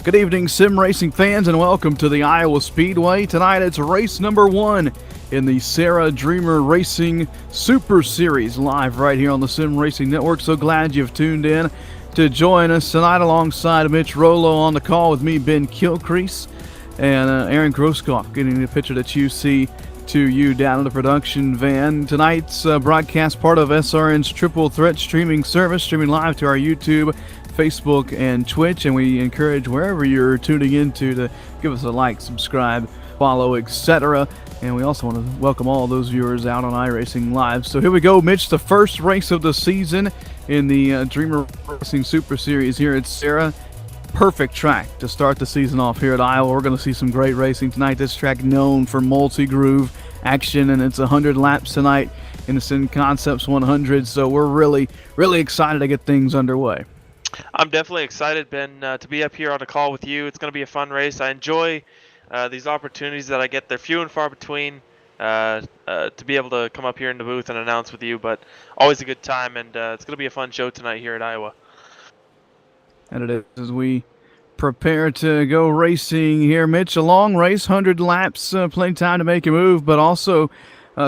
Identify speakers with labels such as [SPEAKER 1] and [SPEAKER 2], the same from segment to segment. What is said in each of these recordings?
[SPEAKER 1] Good evening, sim racing fans, and welcome to the Iowa Speedway. Tonight it's race number 1 in the SARA Dreamer Racing Super Series, live right here on the Sim Racing Network. So glad you've tuned in to join us tonight alongside Mitch Rollo on the call with me, Ben Kilcrease, and Aaron Groskoff getting the picture that you see to you down in the production van. Tonight's broadcast part of SRN's Triple Threat streaming service, streaming live to our YouTube, Facebook, and Twitch, and we encourage wherever you're tuning into to give us a like, subscribe, follow, etc. And we also want to welcome all those viewers out on iRacing Live. So here we go, Mitch, the first race of the season in the Dreamer Racing Super Series here at SARA. Perfect track to start the season off here at Iowa. We're going to see some great racing tonight. This track known for multi-groove action, and it's 100 laps tonight in the Sim Concepts 100. So we're really excited to get things underway.
[SPEAKER 2] I'm definitely excited, Ben, to be up here on a call with you. It's going to be a fun race. I enjoy these opportunities that I get. They're few and far between to be able to come up here in the booth and announce with you, but always a good time, and it's going to be a fun show tonight here at Iowa.
[SPEAKER 1] And it is as we prepare to go racing here, Mitch. A long race, 100 laps, plenty of time to make a move, but also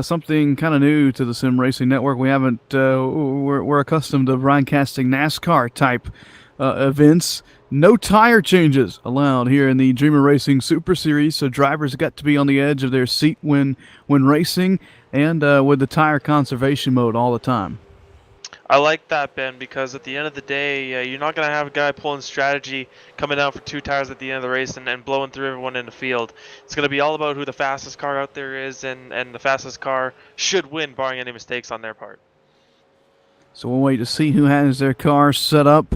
[SPEAKER 1] something kind of new to the Sim Racing Network. We haven't, we're accustomed to broadcasting NASCAR type events. No tire changes allowed here in the Dreamer Racing Super Series, so drivers got to be on the edge of their seat when racing, and with the tire conservation mode all the time.
[SPEAKER 2] I like that, Ben, because at the end of the day, you're not going to have a guy pulling strategy coming out for 2 tires at the end of the race and blowing through everyone in the field. It's going to be all about who the fastest car out there is, and the fastest car should win, barring any mistakes on their part.
[SPEAKER 1] So we'll wait to see who has their car set up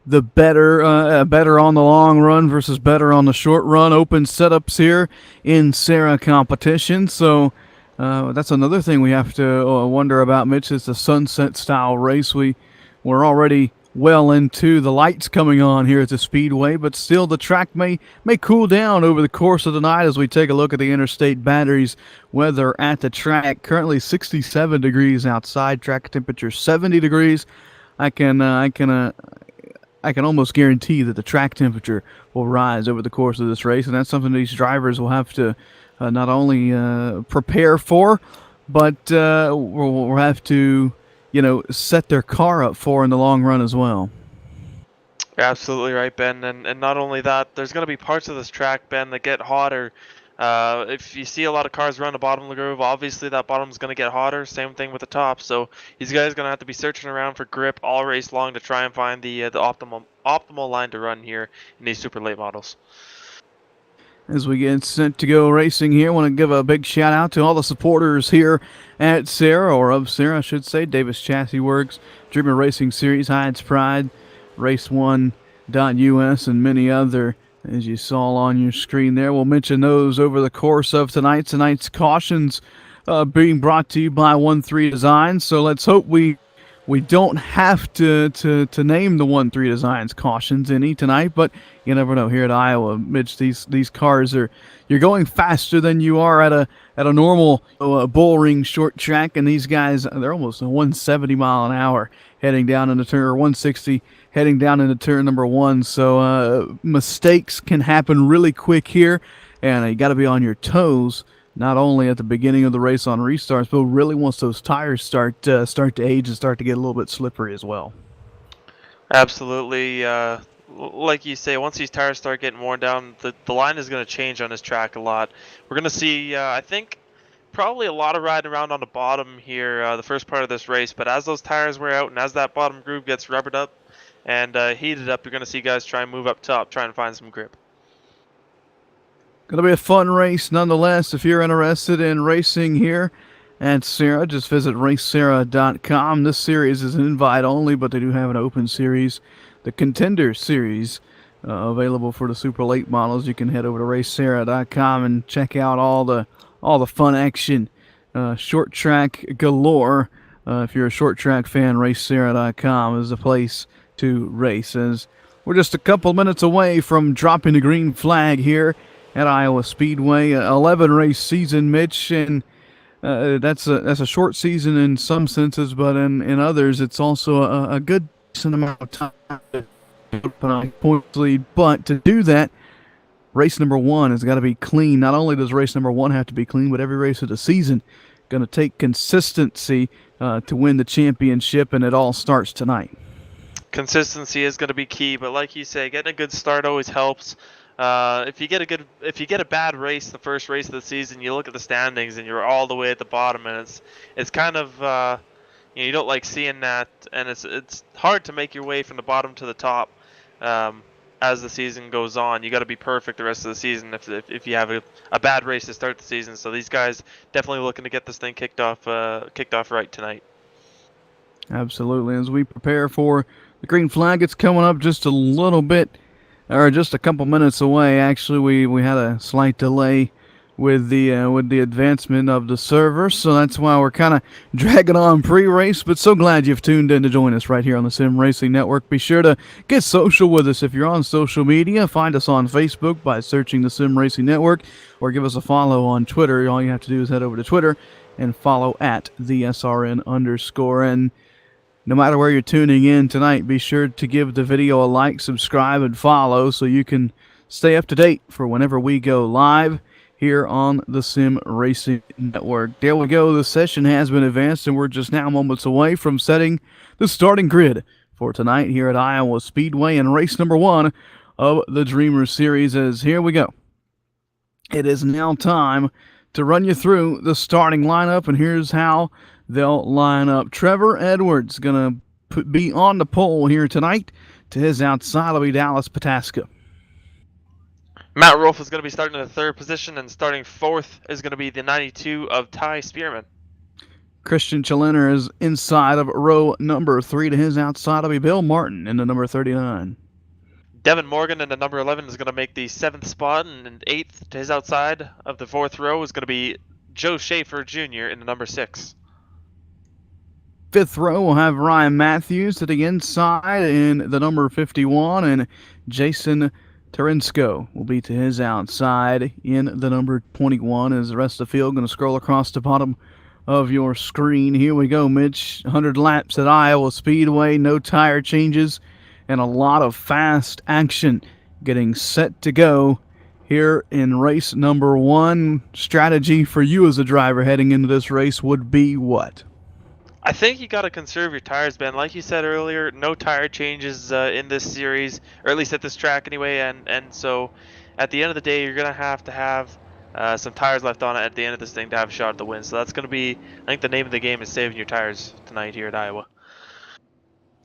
[SPEAKER 1] the better, better on the long run versus better on the short run. Open setups here in SARA competition, so that's another thing we have to wonder about, Mitch, is the sunset style race. We're already well into the lights coming on here at the Speedway, but still the track may cool down over the course of the night as we take a look at the interstate batteries weather at the track. Currently 67 degrees outside, track temperature 70 degrees. I can almost guarantee that the track temperature will rise over the course of this race, and that's something these drivers will have to not only prepare for, but we'll have to, set their car up for in the long run as well.
[SPEAKER 2] You're absolutely right, Ben. And not only that, there's going to be parts of this track, Ben, that get hotter. If you see a lot of cars around the bottom of the groove, obviously that bottom's going to get hotter. Same thing with the top. So these guys are going to have to be searching around for grip all race long to try and find the optimal line to run here in these super late models.
[SPEAKER 1] As we get set to go racing here, I want to give a big shout out to all the supporters here at SARA, or of SARA, I should say. Davis Chassis Works, Dreamer Racing Series, Hides Pride, Race1.us, and many other, as you saw on your screen there. We'll mention those over the course of tonight. Tonight's cautions being brought to you by 1-3 Designs. So let's hope we don't have to name the 1-3 Designs cautions any tonight, but you never know. Here at Iowa, Mitch, these cars you're going faster than you are at a normal bull ring short track, and these guys, they're almost 170 mile an hour heading down into turn, or 160 heading down into turn number 1. So mistakes can happen really quick here, and you got to be on your toes, not only at the beginning of the race on restarts, but really once those tires start to age and start to get a little bit slippery as well.
[SPEAKER 2] Absolutely. Like you say, once these tires start getting worn down, the line is going to change on this track a lot. We're going to see, I think, probably a lot of riding around on the bottom here the first part of this race, but as those tires wear out and as that bottom groove gets rubbered up and heated up, you're going to see guys try and move up top, try and find some grip.
[SPEAKER 1] Going to be a fun race nonetheless. If you're interested in racing here at SARA, just visit racesara.com. This series is an invite only, but they do have an open series, the Contender Series, available for the super late models. You can head over to racesara.com and check out all the fun action, short track galore. If you're a short track fan, racesara.com is the place to race. As we're just a couple minutes away from dropping the green flag here at Iowa Speedway. 11 race season, Mitch, and that's a short season in some senses, but in others it's also a good amount of time to points lead. But to do that, race number one has got to be clean. Not only does race number one have to be clean, but every race of the season going to take consistency to win the championship, and it all starts tonight.
[SPEAKER 2] Consistency is going to be key, but like you say, getting a good start always helps. If you get a bad race, the first race of the season, you look at the standings and you're all the way at the bottom, and it's kind of you don't like seeing that, and it's hard to make your way from the bottom to the top as the season goes on. You got to be perfect the rest of the season if you have a bad race to start the season. So these guys definitely looking to get this thing kicked off right tonight.
[SPEAKER 1] Absolutely. As we prepare for the green flag, it's coming up just a little bit, or just a couple minutes away. Actually, we had a slight delay with the advancement of the server, so that's why we're kind of dragging on pre-race. But so glad you've tuned in to join us right here on the Sim Racing Network. Be sure to get social with us if you're on social media. Find us on Facebook by searching the Sim Racing Network, or give us a follow on Twitter. All you have to do is head over to Twitter and follow at the SRN_. And no matter where you're tuning in tonight, be sure to give the video a like, subscribe, and follow so you can stay up to date for whenever we go live here on the Sim Racing Network. There we go. The session has been advanced, and we're just now moments away from setting the starting grid for tonight here at Iowa Speedway in race number one of the Dreamer Series. As here we go. It is now time to run you through the starting lineup, and here's how they'll line up. Trevor Edwards going to be on the pole here tonight. To his outside will be Dallas Pataska.
[SPEAKER 2] Matt Rolfe is going to be starting in the third position, and starting fourth is going to be the 92 of Ty Spearman.
[SPEAKER 1] Christian Chalenter is inside of row number 3. To his outside will be Bill Martin in the number 39.
[SPEAKER 2] Devin Morgan in the number 11 is going to make the 7th spot, and 8th to his outside of the 4th row is going to be Joe Schaefer Jr. in the number 6.
[SPEAKER 1] 5th row will have Ryan Matthews to the inside in the number 51, and Jason Terensko will be to his outside in the number 21. As the rest of the field going to scroll across the bottom of your screen. Here we go, Mitch. 100 laps at Iowa Speedway, no tire changes, and a lot of fast action getting set to go here in race number one. Strategy for you as a driver heading into this race would be what?
[SPEAKER 2] I think you got to conserve your tires, Ben. Like you said earlier, no tire changes in this series, or at least at this track anyway. And so at the end of the day, you're going to have some tires left on it at the end of this thing to have a shot at the win. So that's going to be, I think the name of the game is saving your tires tonight here at Iowa.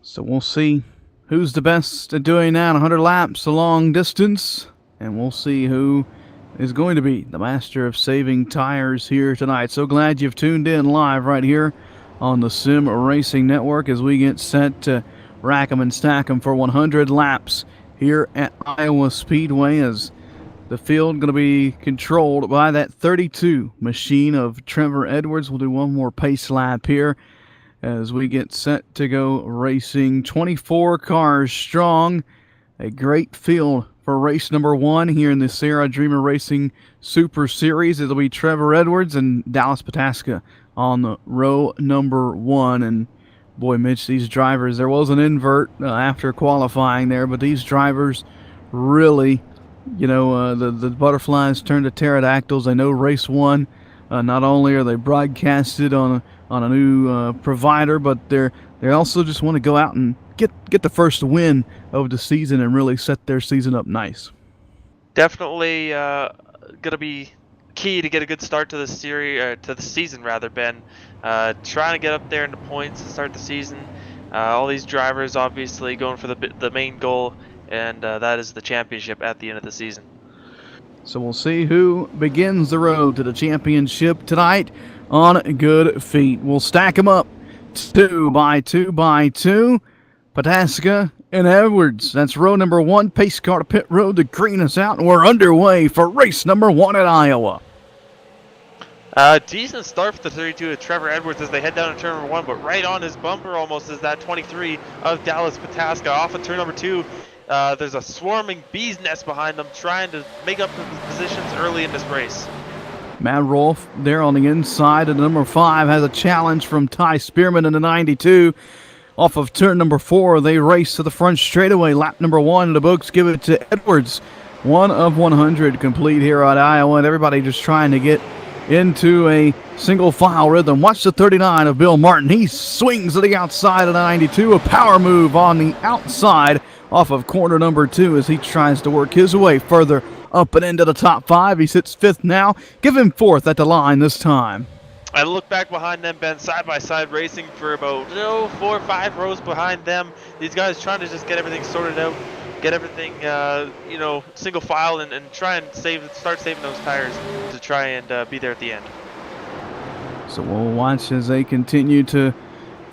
[SPEAKER 1] So we'll see who's the best at doing that. 100 laps, a long distance. And we'll see who is going to be the master of saving tires here tonight. So glad you've tuned in live right here on the Sim Racing Network as we get set to rack them and stack them for 100 laps here at Iowa Speedway, as the field going to be controlled by that 32 machine of Trevor Edwards. We'll do one more pace lap here as we get set to go racing. 24 cars strong. A great field for race number one here in the SARA Dreamer Racing Super Series. It'll be Trevor Edwards and Dallas Pataska on the row number 1. And boy, Mitch, these drivers, there was an invert after qualifying there, but these drivers really, the butterflies turned to pterodactyls. They know race one. Not only are they broadcasted on a new provider, but they also just want to go out and get the first win of the season and really set their season up nice.
[SPEAKER 2] Definitely going to be key to get a good start to the series, to the season rather, Ben. Trying to get up there in the points to start the season. All these drivers obviously going for the main goal, and that is the championship at the end of the season.
[SPEAKER 1] So we'll see who begins the road to the championship tonight on good feet. We'll stack them up 2 by 2 by 2. Pataska and Edwards. That's row number 1. Pace car to pit road to green us out, and we're underway for race number 1 at Iowa.
[SPEAKER 2] Decent start for the 32 of Trevor Edwards as they head down to turn number 1, but right on his bumper almost is that 23 of Dallas Pataska. Off of turn number 2, there's a swarming bee's nest behind them trying to make up positions early in this race.
[SPEAKER 1] Matt Rolfe there on the inside, and number 5 has a challenge from Ty Spearman in the 92. off of turn number 4. They race to the front straightaway. Lap number 1, the books give it to Edwards. 1 of 100 complete here at Iowa, and everybody just trying to get into a single file rhythm. Watch the 39 of Bill Martin. He swings to the outside of the 92. A power move on the outside off of corner number 2 as he tries to work his way further up and into the top 5. He sits 5th now. Give him 4th at the line this time.
[SPEAKER 2] I look back behind them, Ben, side-by-side racing for about 4 or 5 rows behind them. These guys trying to just get everything sorted out, get everything, single file, and try and start saving those tires to try and be there at the end.
[SPEAKER 1] So we'll watch as they continue to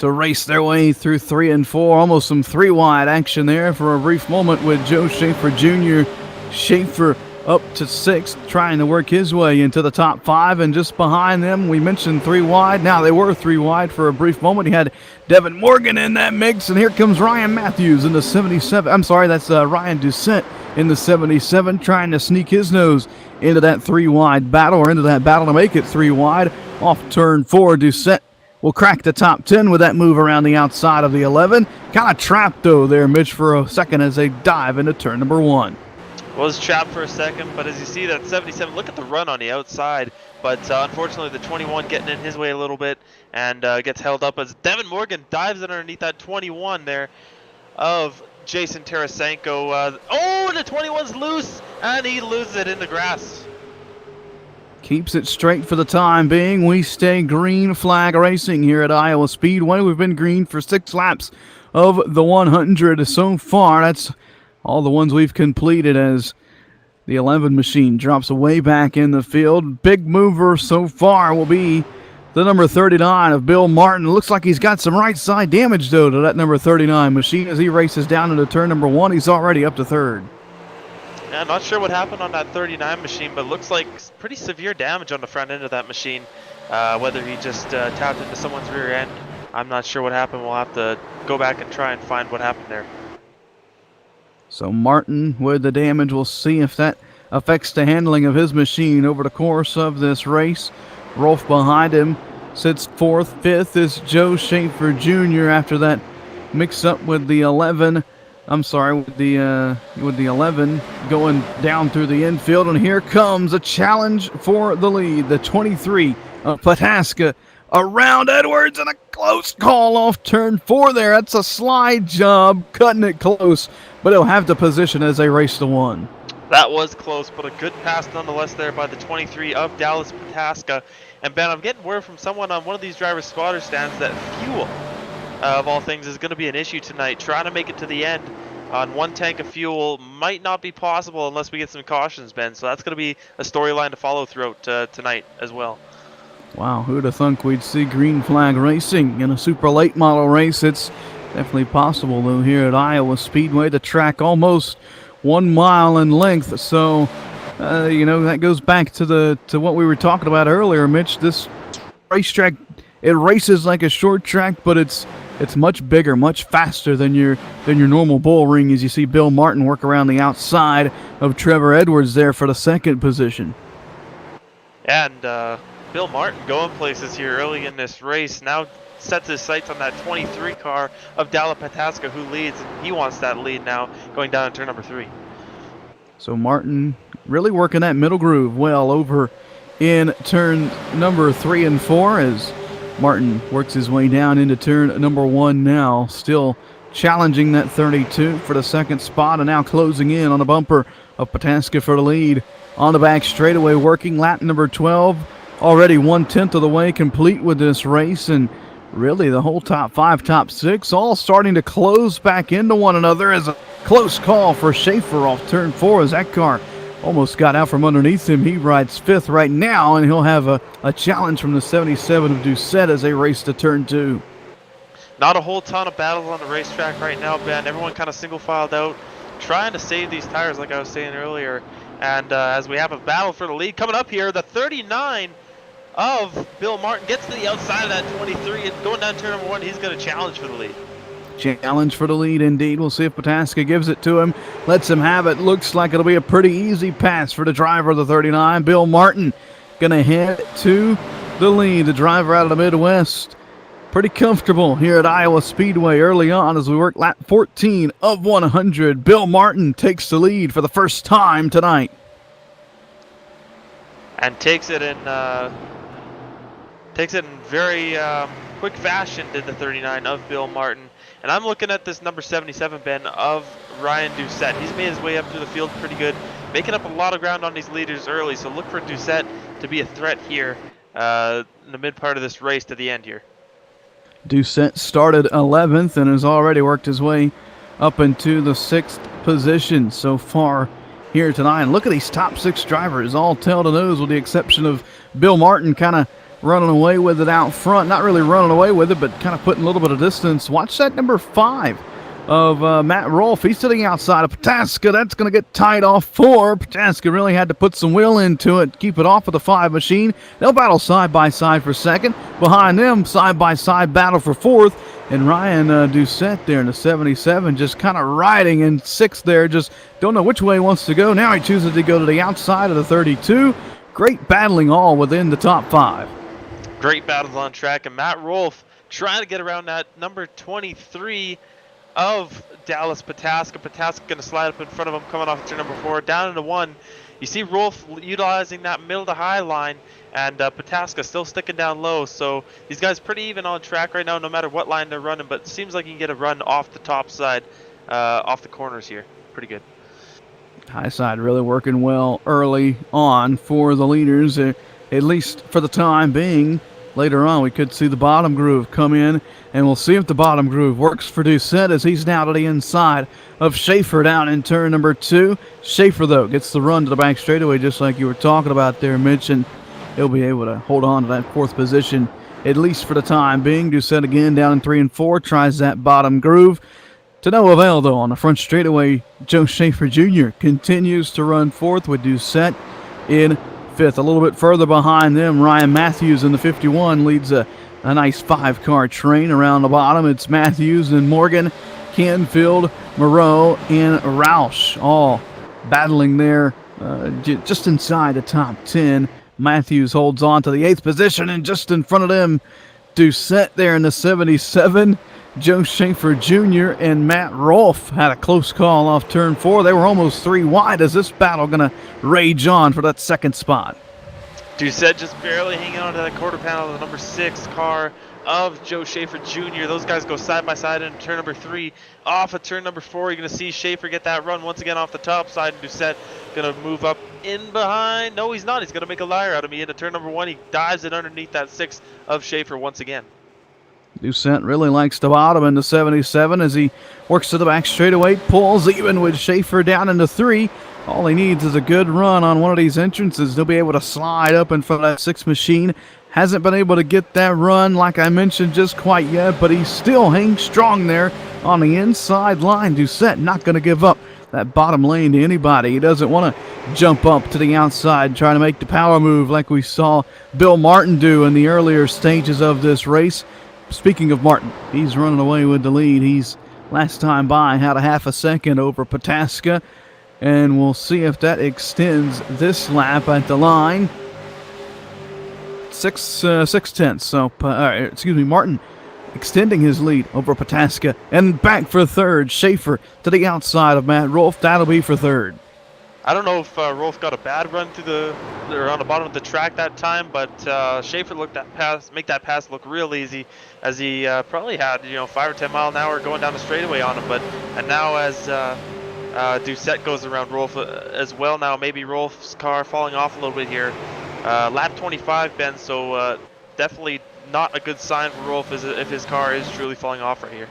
[SPEAKER 1] race their way through 3 and 4. Almost some 3-wide action there for a brief moment with Joe Schaefer Jr. Schaefer up to 6th, trying to work his way into the top 5, and just behind them, we mentioned 3 wide. Now they were 3 wide for a brief moment. He had Devin Morgan in that mix, and here comes Ryan Matthews in the 77. I'm sorry, that's Ryan Doucette in the 77, trying to sneak his nose into that 3-wide battle, or into that battle to make it 3 wide. Off turn 4, Doucette will crack the top 10 with that move around the outside of the 11. Kind of trapped, though, there, Mitch, for a second as they dive into turn number 1.
[SPEAKER 2] Was trapped for a second, but as you see that 77, look at the run on the outside. But unfortunately, the 21 getting in his way a little bit and gets held up as Devin Morgan dives in underneath that 21 there of Jason Tarasenko. The 21's loose, and he loses it in the grass.
[SPEAKER 1] Keeps it straight for the time being. We stay green flag racing here at Iowa Speedway. We've been green for 6 laps of the 100 so far. That's all the ones we've completed as the 11 machine drops away back in the field. Big mover so far will be the number 39 of Bill Martin. Looks like he's got some right side damage, though, to that number 39 machine as he races down into turn number 1. He's already up to 3rd.
[SPEAKER 2] Yeah, not sure what happened on that 39 machine, but looks like pretty severe damage on the front end of that machine. Whether he just tapped into someone's rear end, I'm not sure what happened. We'll have to go back and try and find what happened there.
[SPEAKER 1] So Martin with the damage. We'll see if that affects the handling of his machine over the course of this race. Rolf behind him sits 4th. 5th is Joe Schaefer Jr. after that mix-up with the 11. I'm sorry, with the 11 going down through the infield. And here comes a challenge for the lead. The 23 of Pataska around Edwards, and a close call off turn 4 there. That's a slide job, cutting it close, but he'll have the position as they race the 1.
[SPEAKER 2] That was close, but a good pass nonetheless there by the 23 of Dallas Pataska. And Ben, I'm getting word from someone on one of these driver spotter stands that fuel, of all things, is going to be an issue tonight. Trying to make it to the end on 1 tank of fuel might not be possible unless we get some cautions, Ben. So that's going to be a storyline to follow throughout tonight as well.
[SPEAKER 1] Wow, who'd have thunk we'd see green flag racing in a super late model race? It's definitely possible, though, here at Iowa Speedway. The track almost 1 mile in length, so that goes back to what we were talking about earlier, Mitch. This racetrack, it races like a short track, but it's much bigger, much faster than your normal bull ring, as you see Bill Martin work around the outside of Trevor Edwards there for the 2nd position.
[SPEAKER 2] And Bill Martin going places here early in this race. Now sets his sights on that 23 car of Dallas Pataska, who leads, and he wants that lead now going down to turn number 3. So
[SPEAKER 1] Martin really working that middle groove well over in turn number 3 and 4 as Martin works his way down into turn number 1 now, still challenging that 32 for the 2nd spot, and now closing in on the bumper of Pataska for the lead. On the back straightaway, working lap number 12, already 1/10 of the way complete with this race, and really the whole top 5, top 6, all starting to close back into one another as a close call for Schaefer off turn 4 as that car almost got out from underneath him. He rides 5th right now, and he'll have a challenge from the 77 of Doucette as they race to turn 2.
[SPEAKER 2] Not a whole ton of battles on the racetrack right now, Ben. Everyone kind of single filed out, trying to save these tires like I was saying earlier. And as we have a battle for the lead coming up here, the 39 of Bill Martin gets to the outside of that 23, and going down turn number 1, he's going to challenge for the lead.
[SPEAKER 1] Challenge for the lead indeed. We'll see if Pataska gives it to him, lets him have it. Looks like it'll be a pretty easy pass for the driver of the 39. Bill Martin going to head to the lead. The driver out of the Midwest pretty comfortable here at Iowa Speedway early on as we work lap 14 of 100. Bill Martin takes the lead for the first time tonight.
[SPEAKER 2] And takes it in very quick fashion, did the 39 of Bill Martin. And I'm looking at this number 77, Ben, of Ryan Doucette. He's made his way up through the field pretty good, making up a lot of ground on these leaders early. So look for Doucette to be a threat here in the mid part of this race to the end here.
[SPEAKER 1] Doucette started 11th and has already worked his way up into the 6th position so far here tonight. And look at these top 6 drivers, all tail to nose with the exception of Bill Martin kind of running away with it out front. Not really running away with it, but kind of putting a little bit of distance. Watch that number 5 of Matt Rolfe. He's sitting outside of Pataska. That's going to get tied off 4. Pataska really had to put some will into it, keep it off of the 5 machine. They'll battle side by side for second. Behind them, side by side battle for 4th. And Ryan Doucette there in the 77 just kind of riding in 6th there. Just don't know which way he wants to go. Now he chooses to go to the outside of the 32. Great battling all within the top 5.
[SPEAKER 2] Great battles on track. And Matt Rolfe trying to get around that number 23 of Dallas Pataska. Pataska going to slide up in front of him, coming off turn number 4, down into 1. You see Rolfe utilizing that middle to high line, and Pataska still sticking down low. So these guys pretty even on track right now, no matter what line they're running. But it seems like you can get a run off the top side, off the corners here. Pretty good.
[SPEAKER 1] High side really working well early on for the leaders, at least for the time being. Later on, we could see the bottom groove come in, and we'll see if the bottom groove works for Doucette as he's now to the inside of Schaefer down in turn number 2. Schaefer, though, gets the run to the back straightaway just like you were talking about there, Mitch, and he'll be able to hold on to that 4th position, at least for the time being. Doucette again down in 3 and 4, tries that bottom groove. To no avail, though, on the front straightaway, Joe Schaefer Jr. continues to run 4th with Doucette in 5th. A little bit further behind them, Ryan Matthews in the 51 leads a nice 5-car train around the bottom. It's Matthews and Morgan, Canfield, Moreau, and Roush all battling there just inside the top 10. Matthews holds on to the 8th position, and just in front of them, Doucette there in the 77. Joe Schaefer Jr. and Matt Rolfe had a close call off turn 4. They were almost 3 wide as this battle going to rage on for that 2nd spot.
[SPEAKER 2] Doucette just barely hanging on to that quarter panel of the number 6 car of Joe Schaefer Jr. Those guys go side by side into turn number 3. Off of turn number 4, you're going to see Schaefer get that run once again off the top side, and Doucette going to move up in behind. No, he's not. He's going to make a liar out of me into turn number 1. He dives it underneath that 6 of Schaefer once again.
[SPEAKER 1] Doucette really likes the bottom in the 77 as he works to the back straightaway, pulls even with Schaefer down into 3. All he needs is a good run on one of these entrances. He'll be able to slide up in front of that 6 machine. Hasn't been able to get that run, like I mentioned, just quite yet, but he still hangs strong there on the inside line. Doucette not going to give up that bottom lane to anybody. He doesn't want to jump up to the outside trying to make the power move like we saw Bill Martin do in the earlier stages of this race. Speaking of Martin, he's running away with the lead. He's last time by had a half a second over Pataska, and we'll see if that extends this lap at the line. 6/10. So, Martin extending his lead over Pataska, and back for 3rd. Schaefer to the outside of Matt Rolfe. That'll be for 3rd.
[SPEAKER 2] I don't know if Rolfe got a bad run on the bottom of the track that time, but Schaefer make that pass look real easy, as he probably had 5 or 10 mile an hour going down the straightaway on him. And now as Doucette goes around Rolfe as well, now maybe Rolfe's car falling off a little bit here. Lap 25, Ben, so definitely not a good sign for Rolfe if his car is truly falling off right here.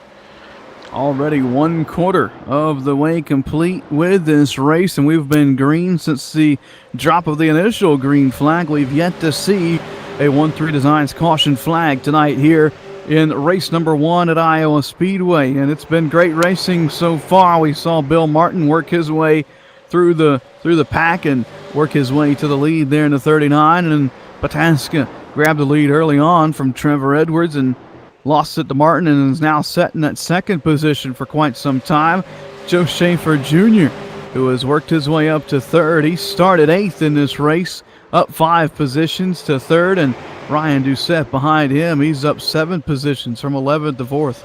[SPEAKER 1] Already 1/4 of the way complete with this race, and we've been green since the drop of the initial green flag. We've yet to see a 1-3 Designs caution flag tonight here in race number 1 at Iowa Speedway, and it's been great racing so far. We saw Bill Martin work his way through the pack and work his way to the lead there in the 39, and Pataska grabbed the lead early on from Trevor Edwards and lost it to Martin, and is now set in that 2nd position for quite some time. Joe Schaefer Jr., who has worked his way up to 3rd. He started 8th in this race, up 5 positions to 3rd, and Ryan Doucette behind him. He's up 7 positions from 11th to 4th.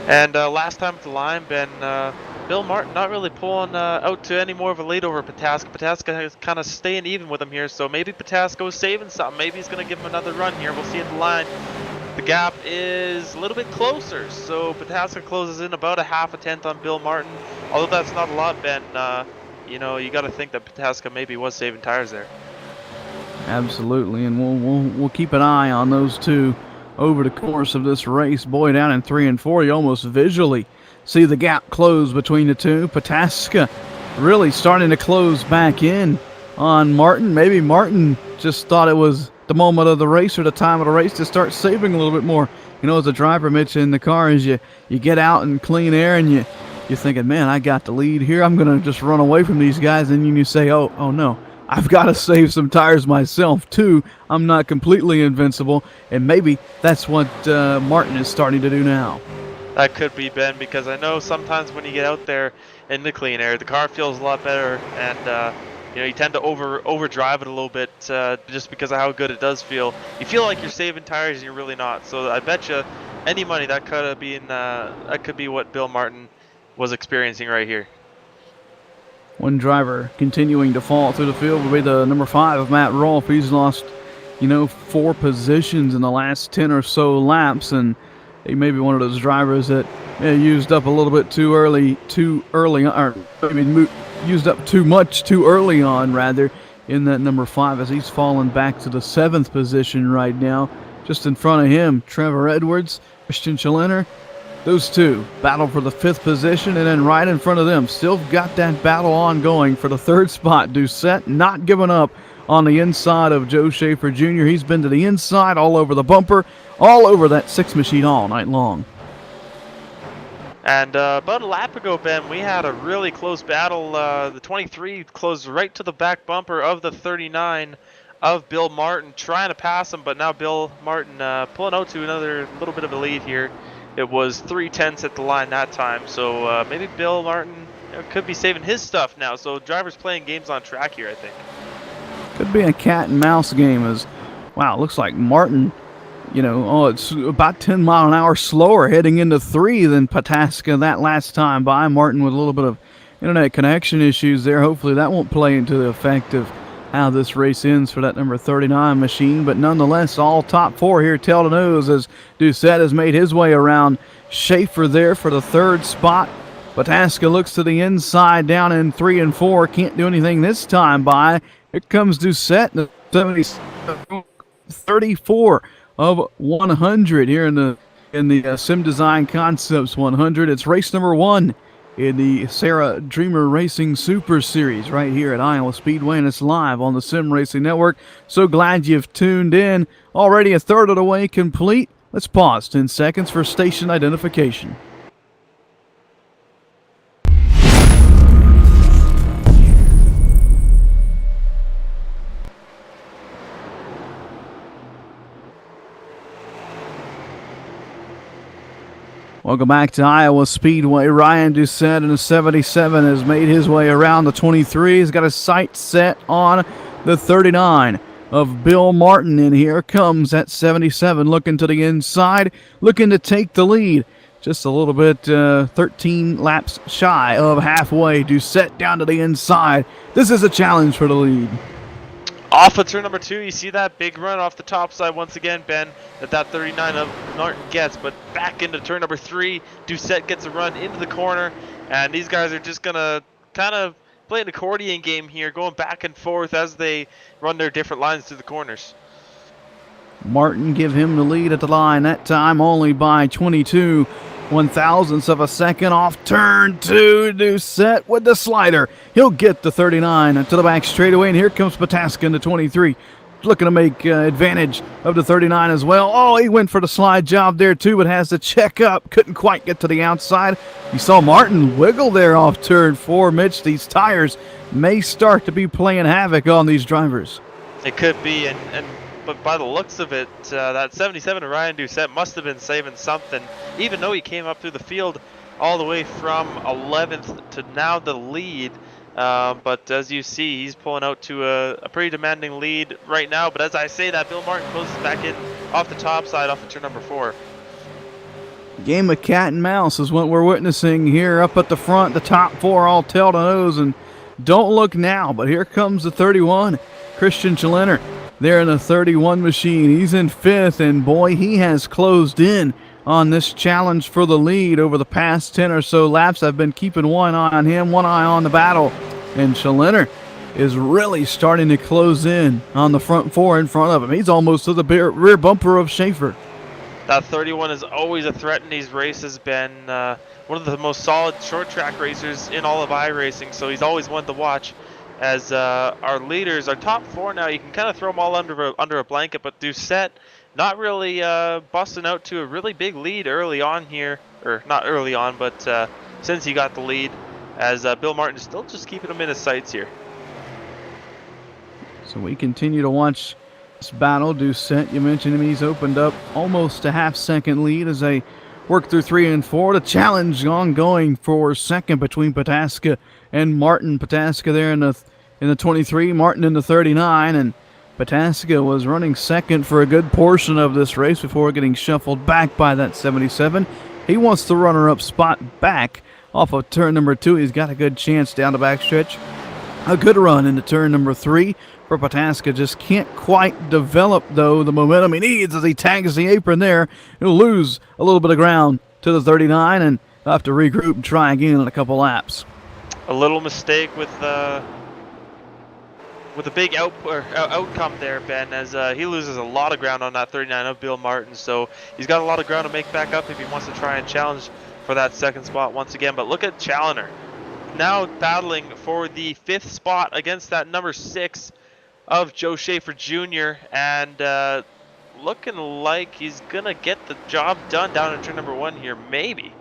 [SPEAKER 2] And last time at the line, Ben, Bill Martin not really pulling out to any more of a lead over Pataska. Pataska is kind of staying even with him here, so maybe Pataska is saving something. Maybe he's going to give him another run here. We'll see at the line. The gap is a little bit closer, so Pataska closes in about a half a tenth on Bill Martin. Although that's not a lot, Ben, you know, you got to think that Pataska maybe was saving tires there.
[SPEAKER 1] Absolutely, and we'll keep an eye on those two over the course of this race. Boy, down in 3 and 4, you almost visually see the gap close between the two. Pataska really starting to close back in on Martin. Maybe Martin just thought it was the moment of the race or the time of the race to start saving a little bit more. You know, as a driver, Mitch, in the car, as you get out in clean air and you're thinking, man, I got the lead here. I'm going to just run away from these guys. And then you say, oh no, I've got to save some tires myself too. I'm not completely invincible. And maybe that's what Martin is starting to do now.
[SPEAKER 2] That could be, Ben, because I know sometimes when you get out there in the clean air, the car feels a lot better, and you know, you tend to overdrive it a little bit just because of how good it does feel. You feel like you're saving tires, and you're really not. So I bet you any money that could be what Bill Martin was experiencing right here.
[SPEAKER 1] One driver continuing to fall through the field will be the number 5 of Matt Rolfe. He's lost, 4 positions in the last 10 or so laps, and he may be one of those drivers that used up a little bit too early, or maybe used up too much too early on, rather, in that number 5, as he's fallen back to the 7th position right now. Just in front of him, Trevor Edwards, Christian Schilliner. Those two battle for the 5th position, and then right in front of them, still got that battle ongoing for the 3rd spot. Doucette not giving up on the inside of Joe Schaefer Jr. He's been to the inside, all over the bumper, all over that 6 machine all night long.
[SPEAKER 2] And about a lap ago, Ben, we had a really close battle. The 23 closed right to the back bumper of the 39 of Bill Martin, trying to pass him, but now Bill Martin pulling out to another little bit of a lead here. It was 3/10 at the line that time, so maybe Bill Martin could be saving his stuff now. So drivers playing games on track here, I think.
[SPEAKER 1] Could be a cat and mouse game. As wow, it looks like Martin, it's about 10 mile an hour slower heading into 3 than Pataska that last time by. Martin with a little bit of internet connection issues there. Hopefully that won't play into the effect of how this race ends for that number 39 machine. But nonetheless, all top 4 here tail to nose as Doucette has made his way around Schaefer there for the 3rd spot. Pataska looks to the inside down in 3 and 4. Can't do anything this time by. Here comes Doucette, the 34 of 100 here in the Sim Design Concepts 100. It's race number 1 in the SARA Dreamer Racing Super Series right here at Iowa Speedway, and it's live on the Sim Racing Network. So glad you've tuned in. Already a third of the way complete. Let's pause 10 seconds for station identification. Welcome back to Iowa Speedway. Ryan Doucette in the 77 has made his way around the 23. He's got his sights set on the 39 of Bill Martin. And here comes that 77 looking to the inside, looking to take the lead. Just a little bit, 13 laps shy of halfway. Doucette down to the inside. This is a challenge for the lead.
[SPEAKER 2] Off of turn number 2, you see that big run off the top side once again, Ben, that 39 of Martin gets, but back into turn number 3, Doucette gets a run into the corner, and these guys are just going to kind of play an accordion game here, going back and forth as they run their different lines through the corners.
[SPEAKER 1] Martin give him the lead at the line, that time only by 22 one-thousandths of a second. Off turn 2, Doucette with the slider. He'll get the 39 to the back straightaway, and here comes Pataska in the 23. Looking to make advantage of the 39 as well. Oh, he went for the slide job there too, but has to check up. Couldn't quite get to the outside. You saw Martin wiggle there off turn 4. Mitch, these tires may start to be playing havoc on these drivers.
[SPEAKER 2] It could be, but by the looks of it, that 77 of Ryan Doucette must have been saving something, even though he came up through the field all the way from 11th to now the lead. But as you see, he's pulling out to a pretty demanding lead right now. But as I say that, Bill Martin closes back in off the top side, off of turn number 4.
[SPEAKER 1] Game of cat and mouse is what we're witnessing here up at the front. The top 4 all tail to nose, and don't look now, but here comes the 31, Christian Schlenner. There in the 31 machine. He's in 5th, and boy, he has closed in on this challenge for the lead over the past 10 or so laps. I've been keeping one eye on him, one eye on the battle, and Schlenner is really starting to close in on the front 4 in front of him. He's almost to the rear bumper of Schaefer.
[SPEAKER 2] That 31 is always a threat in these races, Ben. One of the most solid short track racers in all of iRacing, so he's always one to watch. As our leaders, our top 4 now, you can kind of throw them all under a blanket, but Doucette not really busting out to a really big lead early on here, or not early on, but since he got the lead, as Bill Martin is still just keeping him in his sights here.
[SPEAKER 1] So we continue to watch this battle. Doucette, you mentioned him, he's opened up almost a half-second lead as they work through 3 and 4. The challenge ongoing for second between Pataska and Martin. Pataska there in the 23, Martin in the 39, and Pataska was running second for a good portion of this race before getting shuffled back by that 77. He wants the runner-up spot back off of turn number 2. He's got a good chance down the backstretch. A good run into turn number 3 for Pataska. Just can't quite develop, though, the momentum he needs as he tags the apron there. He'll lose a little bit of ground to the 39 and have to regroup and try again in a couple laps.
[SPEAKER 2] A little mistake with a big outcome there, Ben, as he loses a lot of ground on that 39 of Bill Martin. So he's got a lot of ground to make back up if he wants to try and challenge for that second spot once again. But look at Challoner now battling for the 5th spot against that number 6 of Joe Schaefer Jr. and looking like he's gonna get the job done down in turn number 1 here, maybe.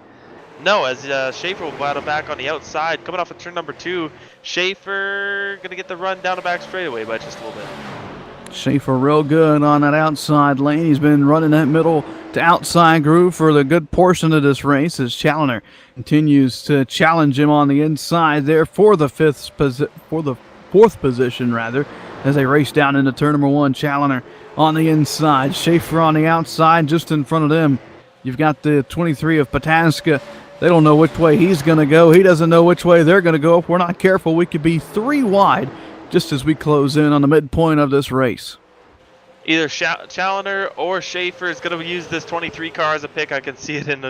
[SPEAKER 2] No, as Schaefer will battle back on the outside, coming off of turn number 2. Schaefer gonna get the run down the back straightaway by just a little bit.
[SPEAKER 1] Schaefer real good on that outside lane. He's been running that middle to outside groove for the good portion of this race as Challoner continues to challenge him on the inside there for the 4th position rather, as they race down into turn number 1. Challoner on the inside, Schaefer on the outside, just in front of them. You've got the 23 of Pataska. They don't know which way he's going to go. He doesn't know which way they're going to go. If we're not careful, we could be 3 wide just as we close in on the midpoint of this race.
[SPEAKER 2] Either Challoner or Schaefer is going to use this 23 car as a pick. I can see it in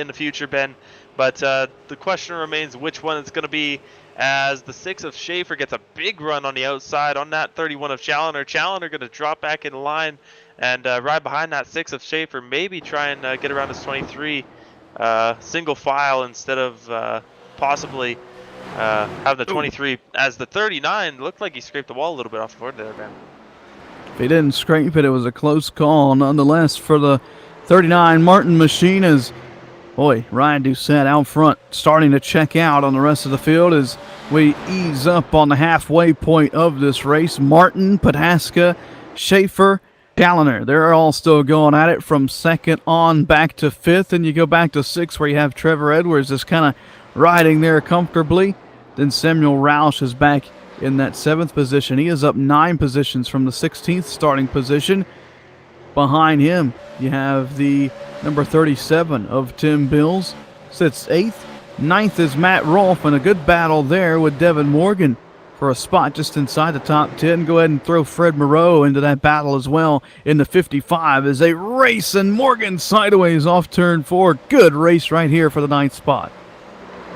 [SPEAKER 2] the future, Ben. But the question remains which one it's going to be, as the 6 of Schaefer gets a big run on the outside on that 31 of Challoner. Challoner going to drop back in line and ride behind that 6 of Schaefer. Maybe try and get around this 23 single file instead of possibly have the 23 as the 39. Looked like he scraped the wall a little bit off the board there, man.
[SPEAKER 1] If he didn't scrape it, it was a close call nonetheless for the 39 Martin machine, as boy, Ryan Doucette out front starting to check out on the rest of the field as we ease up on the halfway point of this race. Martin, Pataska, Schaefer, Challoner, they're all still going at it from 2nd on back to 5th, and you go back to 6th where you have Trevor Edwards just kind of riding there comfortably. Then Samuel Roush is back in that 7th position. He is up 9 positions from the 16th starting position. Behind him, you have the number 37 of Tim Bills, sits 8th. 9th is Matt Rolfe, and a good battle there with Devin Morgan for a spot just inside the top 10. Go ahead and throw Fred Moreau into that battle as well in the 55 as they race, and Morgan sideways off turn 4. Good race right here for the 9th spot.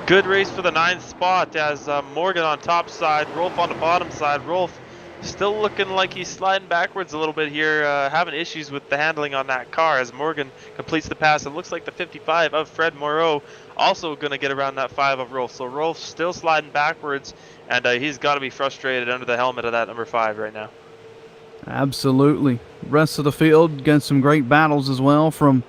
[SPEAKER 2] Good race for the 9th spot as Morgan on top side, Rolfe on the bottom side. Rolfe still looking like he's sliding backwards a little bit here, having issues with the handling on that car as Morgan completes the pass. It looks like the 55 of Fred Moreau also going to get around that 5 of Rolfe. So Rolfe still sliding backwards, and he's got to be frustrated under the helmet of that number 5 right now.
[SPEAKER 1] Absolutely. Rest of the field got some great battles as well from,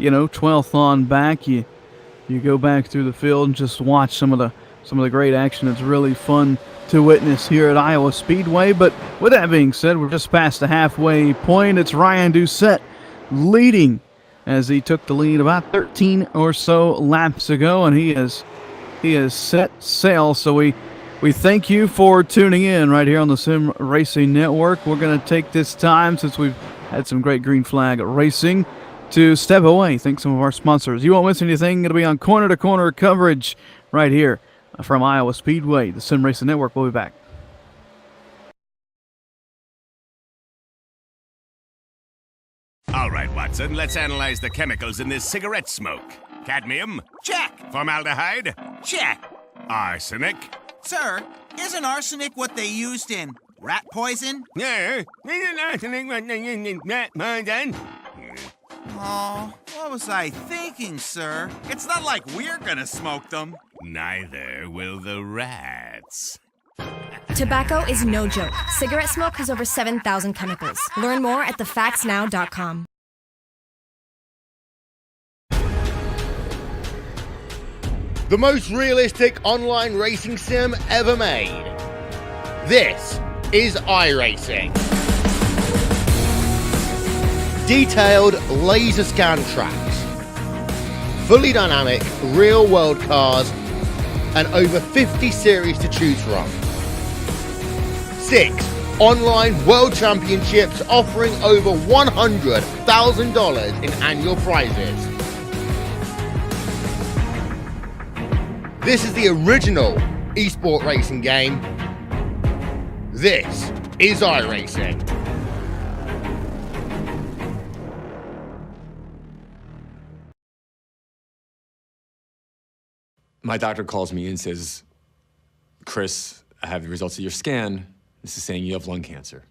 [SPEAKER 1] 12th on back. You go back through the field and just watch some of the great action. It's really fun to witness here at Iowa Speedway. But with that being said, we're just past the halfway point. It's Ryan Doucette leading as he took the lead about 13 or so laps ago, and he has set sail. So we We thank you for tuning in right here on the Sim Racing Network. We're going to take this time, since we've had some great green flag racing, to step away. Thank some of our sponsors. You won't miss anything. It'll be on corner-to-corner coverage right here from Iowa Speedway. The Sim Racing Network will be back.
[SPEAKER 3] All right, Watson, let's analyze the chemicals in this cigarette smoke. Cadmium?
[SPEAKER 4] Check.
[SPEAKER 3] Formaldehyde?
[SPEAKER 4] Check.
[SPEAKER 3] Arsenic?
[SPEAKER 4] Sir, isn't arsenic what they used in rat poison?
[SPEAKER 3] Yeah, isn't arsenic what they used in rat poison?
[SPEAKER 4] Oh, what was I thinking, sir? It's not like we're gonna smoke them.
[SPEAKER 3] Neither will the rats.
[SPEAKER 5] Tobacco is no joke. Cigarette smoke has over 7,000 chemicals. Learn more at thefactsnow.com.
[SPEAKER 6] The most realistic online racing sim ever made. This is iRacing. Detailed laser scan tracks, fully dynamic real world cars, and over 50 series to choose from. 6 online world championships offering over $100,000 in annual prizes. This is the original esport racing game. This is iRacing.
[SPEAKER 7] My doctor calls me and says, Chris, I have the results of your scan. This is saying you have lung cancer.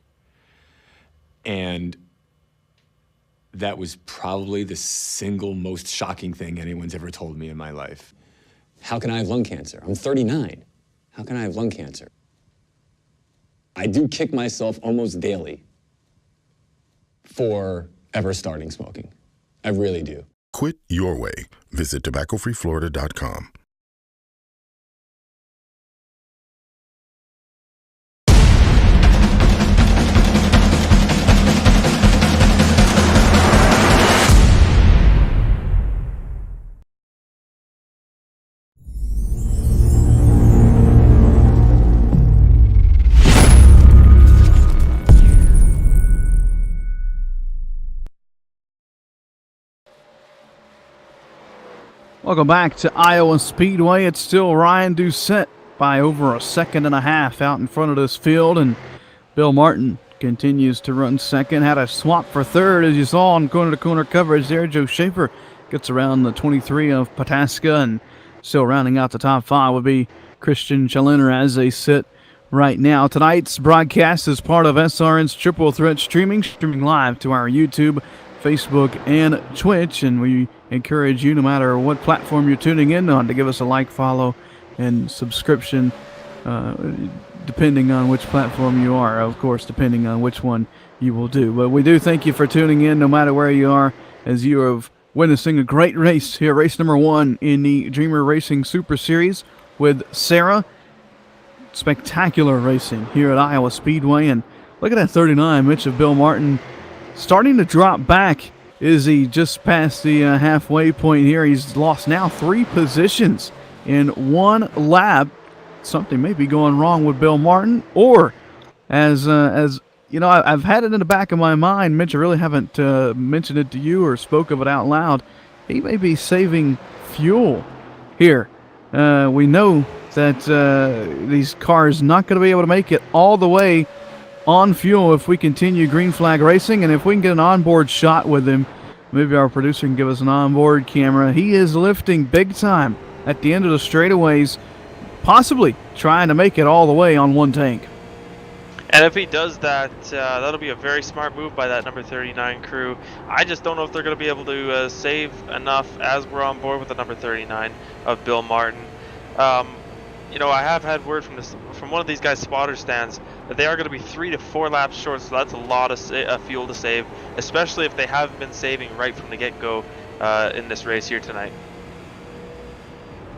[SPEAKER 7] And that was probably the single most shocking thing anyone's ever told me in my life.
[SPEAKER 8] How can I have lung cancer? I'm 39. How can I have lung cancer? I do kick myself almost daily for ever starting smoking. I really do.
[SPEAKER 9] Quit your way. Visit tobaccofreeflorida.com.
[SPEAKER 1] Welcome back to Iowa Speedway. It's still Ryan Doucette by over a second and a half out in front of this field, and Bill Martin continues to run second. Had a swap for third, as you saw on corner-to-corner coverage there. Joe Schaefer gets around the 23 of Pataska, and still rounding out the top 5 would be Christian Chaliner as they sit right now. Tonight's broadcast is part of SRN's Triple Threat streaming live to our YouTube, Facebook, and Twitch, and we encourage you, no matter what platform you're tuning in on, to give us a like, follow, and subscription, depending on which platform you are, of course, depending on which one you will do. But we do thank you for tuning in, no matter where you are, as you are witnessing a great race here, race number 1 in the Dreamer Racing Super Series with SARA. Spectacular racing here at Iowa Speedway, and look at that 39, Mitch, of Bill Martin, starting to drop back. Is he just past the halfway point here? He's lost now 3 positions in 1 lap. Something may be going wrong with Bill Martin, or as you know, I've had it in the back of my mind, Mitch, I really haven't mentioned it to you or spoke of it out loud. He may be saving fuel here. We know that these cars not going to be able to make it all the way on fuel if we continue green flag racing, and if we can get an onboard shot with him, maybe our producer can give us an onboard camera. He is lifting big time at the end of the straightaways, possibly trying to make it all the way on 1 tank.
[SPEAKER 2] And if he does that, that'll be a very smart move by that number 39 crew. I just don't know if they're going to be able to save enough as we're on board with the number 39 of Bill Martin. You know, I have had word from one of these guys' spotter stands that they are going to be 3 to 4 laps short, so that's a lot of fuel to save, especially if they haven't been saving right from the get-go in this race here tonight.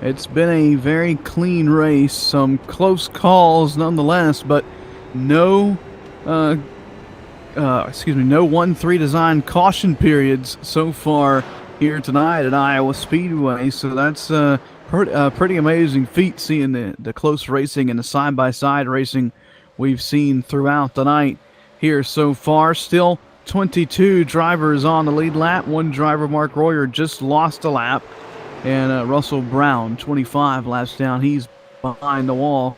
[SPEAKER 1] It's been a very clean race, some close calls nonetheless, but no 1-3 design caution periods so far here tonight at Iowa Speedway, so that's Pretty amazing feat seeing the close racing and the side-by-side racing we've seen throughout the night here so far. Still 22 drivers on the lead lap. One driver, Mark Royer, just lost a lap. And Russell Brown, 25 laps down. He's behind the wall.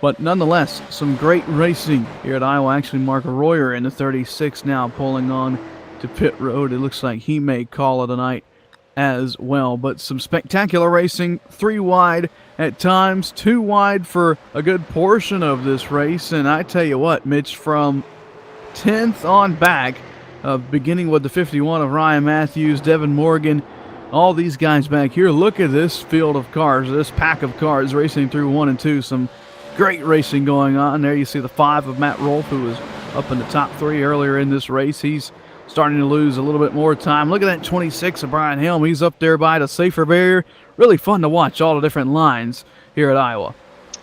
[SPEAKER 1] But nonetheless, some great racing here at Iowa. Actually, Mark Royer in the 36 now pulling on to pit road. It looks like he may call it a night as well. But some spectacular racing, 3 wide at times, 2 wide for a good portion of this race. And I tell you what, Mitch, from 10th on back, beginning with the 51 of Ryan Matthews, Devin Morgan, all these guys back here. Look at this field of cars, this pack of cars racing through 1 and 2. Some great racing going on. There you see the 5 of Matt Rolfe, who was up in the top 3 earlier in this race. He's starting to lose a little bit more time. Look at that 26 of Brian Helm. He's up there by the safer barrier. Really fun to watch all the different lines here at Iowa.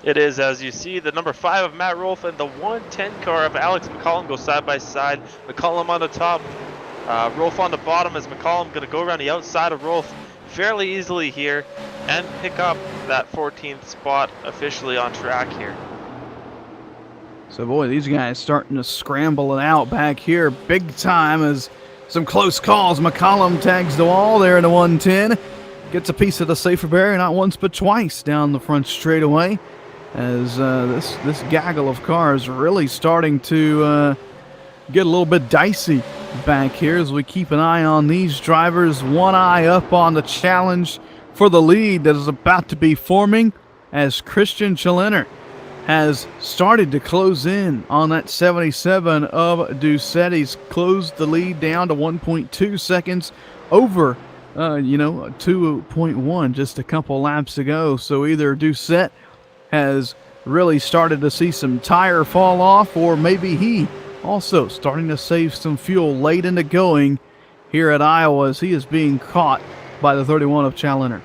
[SPEAKER 2] It is, as you see, the number 5 of Matt Rolfe and the 110 car of Alex McCollum go side by side. McCollum on the top, Rolfe on the bottom, as McCollum going to go around the outside of Rolfe fairly easily here and pick up that 14th spot officially on track here.
[SPEAKER 1] So, boy, these guys starting to scramble it out back here big time as some close calls. McCollum tags the wall there in the 110. Gets a piece of the safer barrier, not once but twice down the front straightaway, as this gaggle of cars really starting to get a little bit dicey back here as we keep an eye on these drivers. One eye up on the challenge for the lead that is about to be forming as Christian Chalenter has started to close in on that 77 of Doucette. He's closed the lead down to 1.2 seconds over 2.1 just a couple laps ago. So either Doucette has really started to see some tire fall off, or maybe he also starting to save some fuel late into going here at Iowa as he is being caught by the 31 of Chalenter.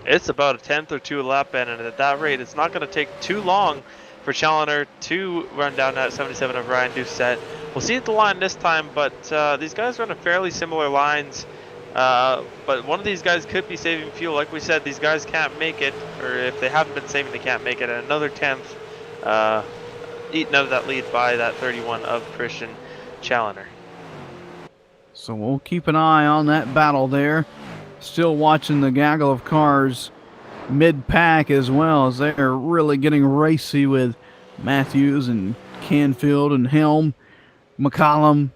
[SPEAKER 2] It's about a 10th or 2 lap, Ben, and at that rate, it's not going to take too long for Chalenter to run down that 77 of Ryan Doucette. We'll see at the line this time, but these guys run a fairly similar lines. But one of these guys could be saving fuel. Like we said, these guys can't make it, or if they haven't been saving, they can't make it. And another 10th eaten out of that lead by that 31 of Christian Chalenter.
[SPEAKER 1] So we'll keep an eye on that battle there. Still watching the gaggle of cars mid-pack as well, as they're really getting racy with Matthews and Canfield and Helm, McCollum.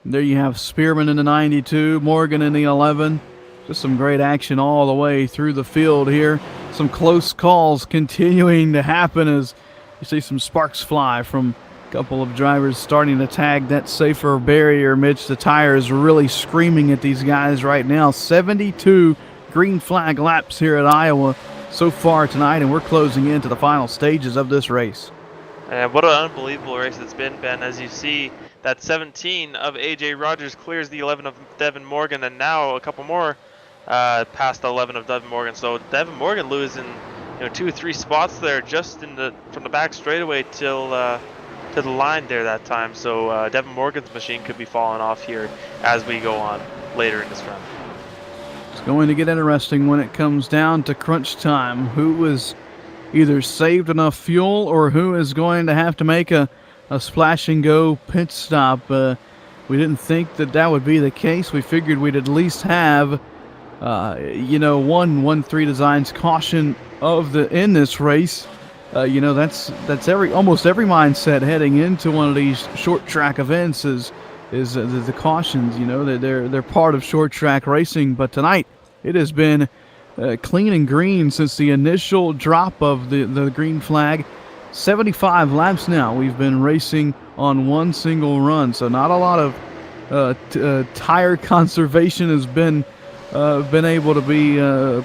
[SPEAKER 1] There you have Spearman in the 92, Morgan in the 11. Just some great action all the way through the field here. Some close calls continuing to happen as you see some sparks fly from a couple of drivers starting to tag that safer barrier. Mitch, the tires really screaming at these guys right now. 72 green flag laps here at Iowa so far tonight, and we're closing into the final stages of this race.
[SPEAKER 2] And what an unbelievable race it's been, Ben. As you see, that 17 of A.J. Rogers clears the 11 of Devin Morgan, and now a couple more past the 11 of Devin Morgan. So Devin Morgan losing 2 or 3 spots there just from the back straightaway till to the line there that time. So Devin Morgan's machine could be falling off here as we go on later in this round.
[SPEAKER 1] It's going to get interesting when it comes down to crunch time. Who is either saved enough fuel or who is going to have to make a splash and go pit stop. We didn't think that would be the case. We figured we'd at least have 1-3 Designs caution in this race. That's almost every mindset heading into one of these short track events is the cautions. They're part of short track racing. But tonight it has been clean and green since the initial drop of the green flag. 75 laps now we've been racing on one single run, so not a lot of tire conservation has been able to be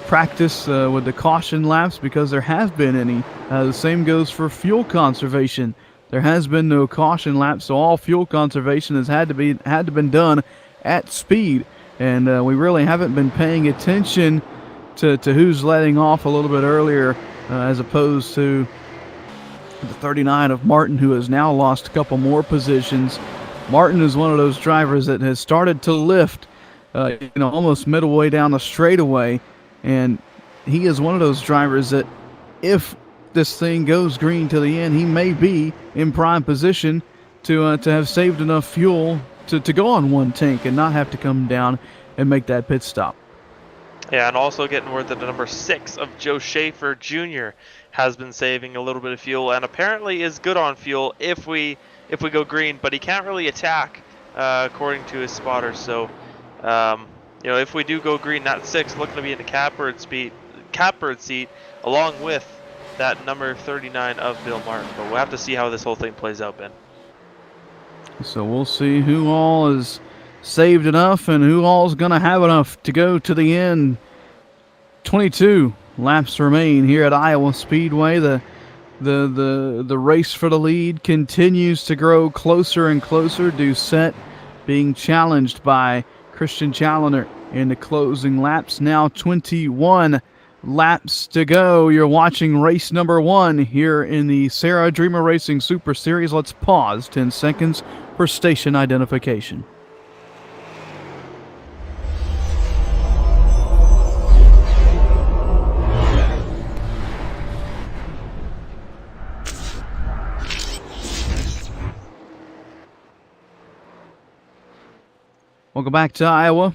[SPEAKER 1] practiced with the caution laps because there has been any. The same goes for fuel conservation. There has been no caution laps, so all fuel conservation has had to been done at speed, and we really haven't been paying attention to who's letting off a little bit earlier as opposed to the 39 of Martin, who has now lost a couple more positions. Martin is one of those drivers that has started to lift almost middle way down the straightaway, and he is one of those drivers that if this thing goes green to the end, he may be in prime position to have saved enough fuel to go on one tank and not have to come down and make that pit stop.
[SPEAKER 2] Yeah, and also getting word that the number 6 of Joe Schaefer Jr. has been saving a little bit of fuel and apparently is good on fuel if we go green, but he can't really attack according to his spotter. So, you know, if we do go green, that 6 looking to be in the catbird seat along with that number 39 of Bill Martin. But we'll have to see how this whole thing plays out, Ben.
[SPEAKER 1] So we'll see who all is saved enough and who all is going to have enough to go to the end. 22 laps remain here at Iowa Speedway. The race for the lead continues to grow closer and closer. Doucette being challenged by Christian Challoner in the closing laps. Now 21 laps to go. You're watching race number 1 here in the SARA Dreamer Racing Super Series. Let's pause 10 seconds for station identification. Welcome back to Iowa.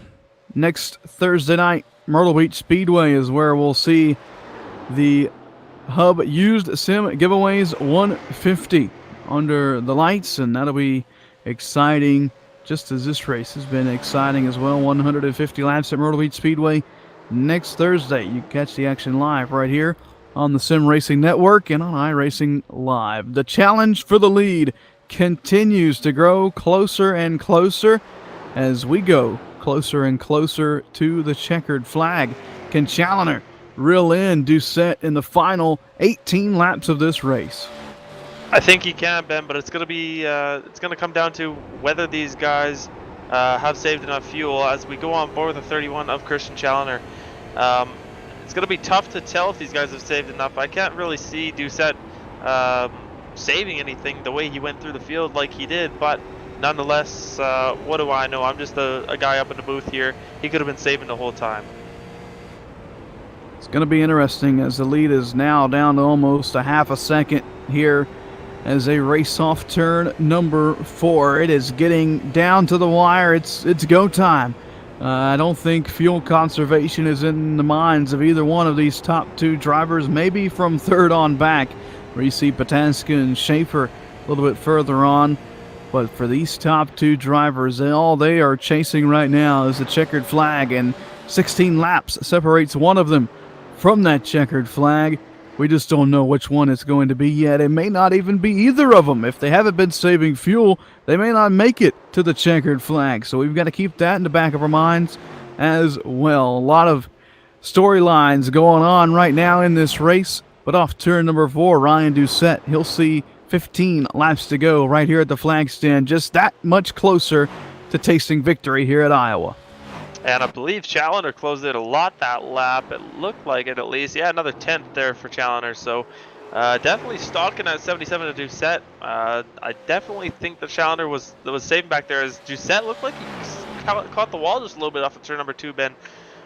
[SPEAKER 1] Next Thursday night, Myrtle Beach Speedway is where we'll see the Hub Used Sim Giveaways 150 under the lights, and that'll be exciting, just as this race has been exciting as well. 150 laps at Myrtle Beach Speedway next Thursday. You can catch the action live right here on the Sim Racing Network and on iRacing Live. The challenge for the lead continues to grow closer and closer as we go closer and closer to the checkered flag. Can Challoner reel in Doucette in the final 18 laps of this race?
[SPEAKER 2] I think he can, Ben, but it's going to be it's going to come down to whether these guys have saved enough fuel as we go on board with the 31 of Christian Challoner. It's going to be tough to tell if these guys have saved enough. I can't really see Doucette saving anything the way he went through the field like he did, but nonetheless, what do I know? I'm just a guy up in the booth here. He could have been saving the whole time.
[SPEAKER 1] It's going to be interesting as the lead is now down to almost a half a second here as they race off turn number 4. It is getting down to the wire. It's go time. I don't think fuel conservation is in the minds of either one of these top 2 drivers. Maybe from third on back, where you see Pataska and Schaefer a little bit further on. But for these top 2 drivers, all they are chasing right now is the checkered flag, and 16 laps separates one of them from that checkered flag. We just don't know which one it's going to be yet. It may not even be either of them. If they haven't been saving fuel, they may not make it to the checkered flag. So we've got to keep that in the back of our minds as well. A lot of storylines going on right now in this race. But off turn number 4, Ryan Doucette, he'll see 15 laps to go right here at the flag stand. Just that much closer to tasting victory here at Iowa.
[SPEAKER 2] And I believe Challoner closed it a lot that lap. It looked like it at least. Yeah, another 10th there for Challoner. So definitely stalking at 77 to Doucette. I definitely think that Challoner was saving back there as Doucette looked like he caught the wall just a little bit off of turn number 2, Ben.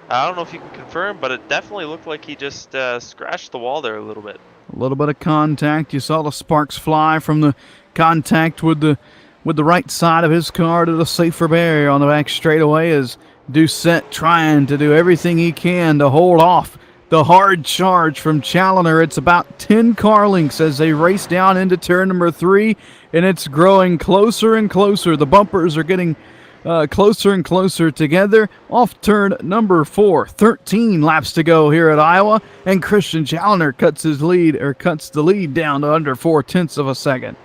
[SPEAKER 2] I don't know if you can confirm, but it definitely looked like he just scratched the wall there a little bit.
[SPEAKER 1] A little bit of contact. You saw the sparks fly from the contact with the right side of his car to the safer barrier on the back straightaway as Doucette trying to do everything he can to hold off the hard charge from Challoner. It's about 10 car lengths as they race down into turn number 3, and it's growing closer and closer. The bumpers are getting closer and closer together. Off turn number 4, 13 laps to go here at Iowa, and Christian Challoner cuts the lead down to under 0.4 of a second.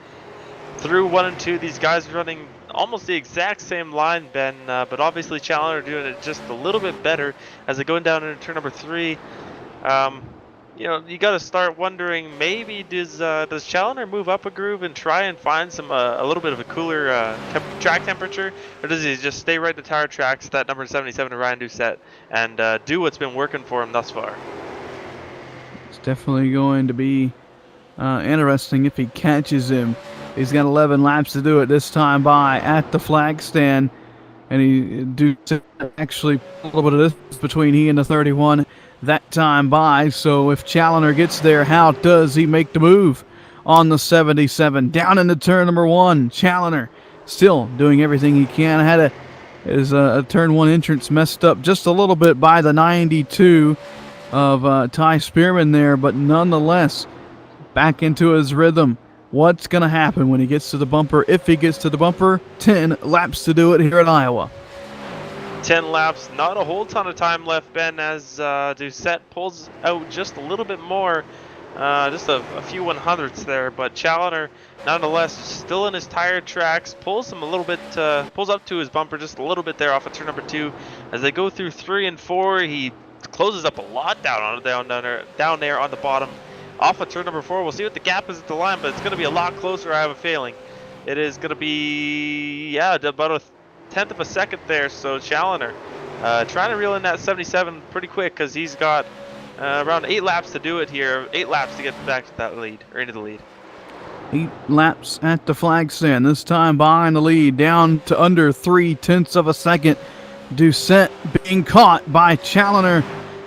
[SPEAKER 2] Through 1 and 2, these guys are running almost the exact same line, Ben, but obviously Challoner doing it just a little bit better as they're going down into turn number 3. You know, you got to start wondering, maybe does Challoner move up a groove and try and find some a little bit of a cooler track temperature, or does he just stay right at the tire tracks, that number 77 to Ryan Doucette, and do what's been working for him thus far?
[SPEAKER 1] It's definitely going to be interesting if he catches him. He's got 11 laps to do it this time by at the flag stand, and he do actually a little bit of distance between he and the 31. that time by. So if Challoner gets there, how does he make the move on the 77? Down into turn number 1. Challoner still doing everything he can. Had his turn 1 entrance messed up just a little bit by the 92 of Ty Spearman there, but nonetheless back into his rhythm. What's going to happen when he gets to the bumper? If he gets to the bumper, 10 laps to do it here at Iowa.
[SPEAKER 2] 10 laps, not a whole ton of time left, Ben, as Doucette pulls out just a little bit more, just a few 100ths there, but Challoner, nonetheless, still in his tired tracks, pulls him a little bit, pulls up to his bumper just a little bit there off of turn number 2. As they go through 3 and 4, he closes up a lot down there on the bottom. Off of turn number 4, we'll see what the gap is at the line, but it's going to be a lot closer, I have a feeling. It is going to be, yeah, about a 1/10 of a second there, so Challoner trying to reel in that 77 pretty quick because he's got around 8 laps to do it here, 8 laps to get back to that lead, or into the lead.
[SPEAKER 1] 8 laps at the flag stand, this time behind the lead, down to under 3/10 of a second. Doucette being caught by Challoner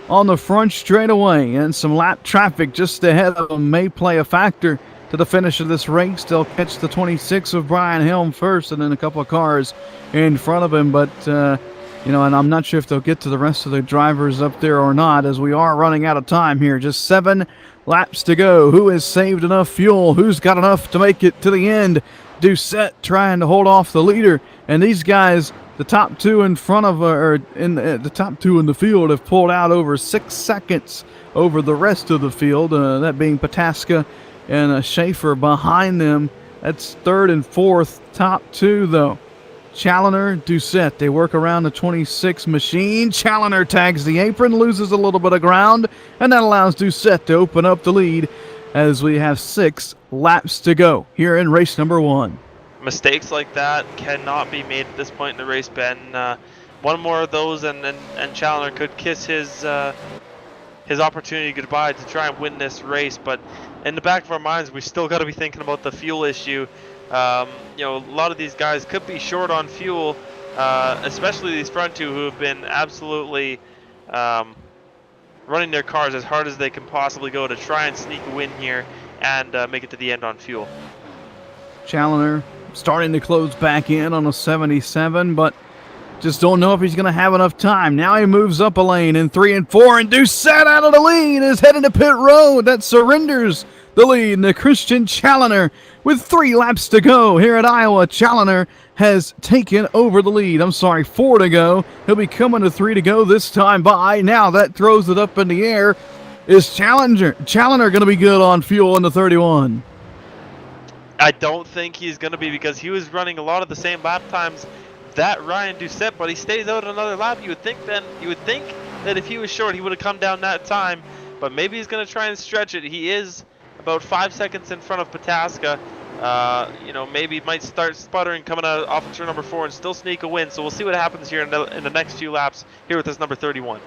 [SPEAKER 1] on the front straightaway, and some lap traffic just ahead of him may play a factor to the finish of this race. They'll catch the 26 of Brian Helm first, and then a couple of cars in front of him, but you know, and I'm not sure if they'll get to the rest of the drivers up there or not, as we are running out of time here. Just 7 laps to go. Who has saved enough fuel? Who's got enough to make it to the end? Doucette trying to hold off the leader, and these guys, the top 2 in front of, or in the top 2 in the field, have pulled out over 6 seconds over the rest of the field. That being Pataska and Schaefer behind them. That's 3rd and 4th. Top 2 though. Challoner, Doucette. They work around the 26 machine. Challoner tags the apron, loses a little bit of ground, and that allows Doucette to open up the lead as we have 6 laps to go here in race number 1.
[SPEAKER 2] Mistakes like that cannot be made at this point in the race, Ben. One more of those, and Challoner could kiss his opportunity goodbye to try and win this race. But in the back of our minds, we still got to be thinking about the fuel issue. You know, a lot of these guys could be short on fuel, especially these front 2 who have been absolutely running their cars as hard as they can possibly go to try and sneak a win here and make it to the end on fuel.
[SPEAKER 1] Challoner starting to close back in on a 77, but just don't know if he's going to have enough time. Now he moves up a lane in 3 and 4, and Doucette out of the lead is heading to pit road. That surrenders the lead to Christian Challoner with 3 laps to go here at Iowa. Challoner has taken over the lead. 4 to go. He'll be coming to 3 to go this time by. Now that throws it up in the air. Is Challoner going to be good on fuel in the 31?
[SPEAKER 2] I don't think he's going to be, because he was running a lot of the same lap times that Ryan Doucette, but he stays out another lap. You would think that if he was short, he would have come down that time, but maybe he's going to try and stretch it. He is about 5 seconds in front of Pataska. You know, maybe he might start sputtering coming out off of turn number 4 and still sneak a win. So we'll see what happens here in the next few laps here with this number 31.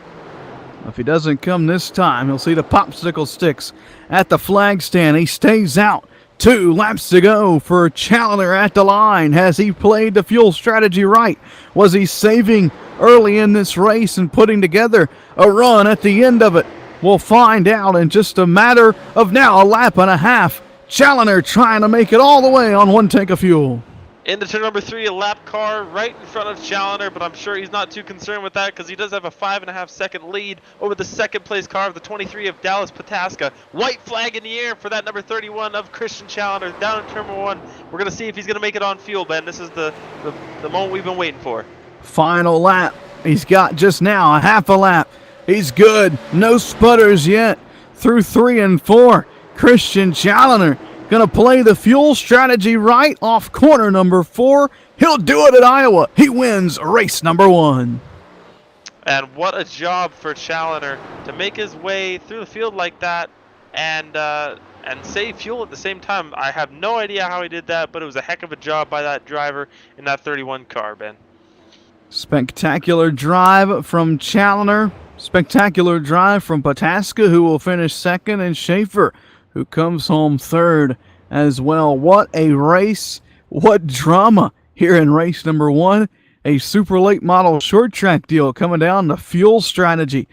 [SPEAKER 1] If he doesn't come this time, he'll see the popsicle sticks at the flag stand. He stays out. 2 laps to go for Challoner at the line. Has he played the fuel strategy right? Was he saving early in this race and putting together a run at the end of it? We'll find out in just a matter of now a lap and a half. Challoner trying to make it all the way on 1 tank of fuel.
[SPEAKER 2] Into turn number 3, a lap car right in front of Challoner, but I'm sure he's not too concerned with that because he does have a 5.5 second lead over the second place car of the 23 of Dallas Pataska. White flag in the air for that number 31 of Christian Challoner down in turn number 1. We're going to see if he's going to make it on fuel, Ben. This is the moment we've been waiting for.
[SPEAKER 1] Final lap. He's got just now a half a lap. He's good. No sputters yet through 3 and 4. Christian Challoner going to play the fuel strategy right off corner number 4. He'll do it at Iowa. He wins race number 1.
[SPEAKER 2] And what a job for Challoner to make his way through the field like that and save fuel at the same time. I have no idea how he did that, but it was a heck of a job by that driver in that 31 car, Ben.
[SPEAKER 1] Spectacular drive from Challoner. Spectacular drive from Pataska, who will finish 2nd, and Schaefer, who comes home 3rd as well. What a race. What drama here in race number 1. A super late model short track deal coming down the fuel strategy.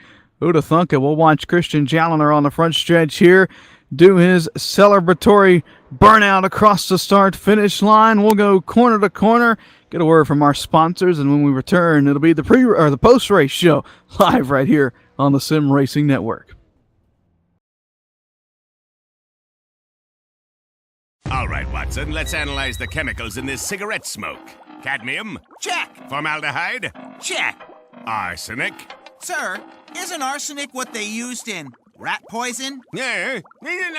[SPEAKER 1] Who'da thunk it? We'll watch Christian Jalliner on the front stretch here do his celebratory burnout across the start-finish line. We'll go corner to corner, get a word from our sponsors, and when we return, it'll be the the post-race show live right here on the Sim Racing Network.
[SPEAKER 3] All right, Watson, let's analyze the chemicals in this cigarette smoke. Cadmium?
[SPEAKER 4] Check.
[SPEAKER 3] Formaldehyde?
[SPEAKER 4] Check.
[SPEAKER 3] Arsenic?
[SPEAKER 4] Sir, isn't arsenic what they used in rat poison?
[SPEAKER 3] Yeah. Then.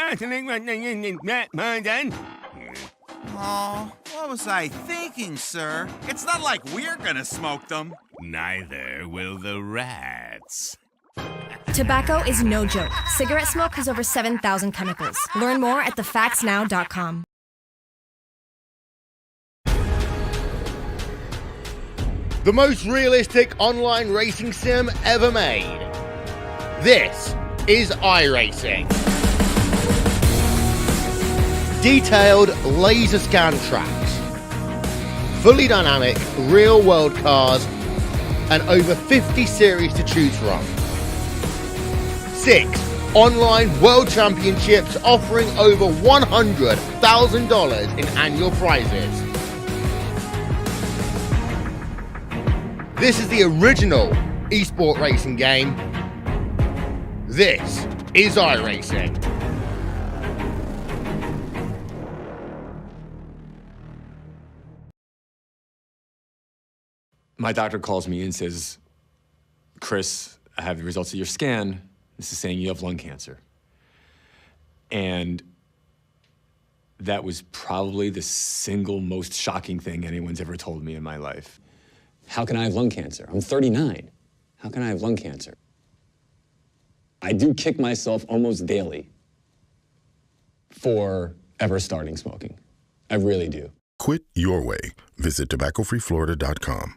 [SPEAKER 4] Oh, what was I thinking, sir? It's not like we're gonna smoke them.
[SPEAKER 3] Neither will the rats.
[SPEAKER 5] Tobacco is no joke. Cigarette smoke has over 7,000 chemicals. Learn more at thefactsnow.com.
[SPEAKER 6] The most realistic online racing sim ever made. This is iRacing. Detailed laser scan tracks, fully dynamic real-world cars, and over 50 series to choose from. 6 online world championships offering over $100,000 in annual prizes. This is the original esport racing game. This is iRacing.
[SPEAKER 7] My doctor calls me and says, Chris, I have the results of your scan. This is saying you have lung cancer. And that was probably the single most shocking thing anyone's ever told me in my life.
[SPEAKER 8] How can I have lung cancer? I'm 39. How can I have lung cancer? I do kick myself almost daily for ever starting smoking. I really do.
[SPEAKER 9] Quit your way. Visit tobaccofreeflorida.com.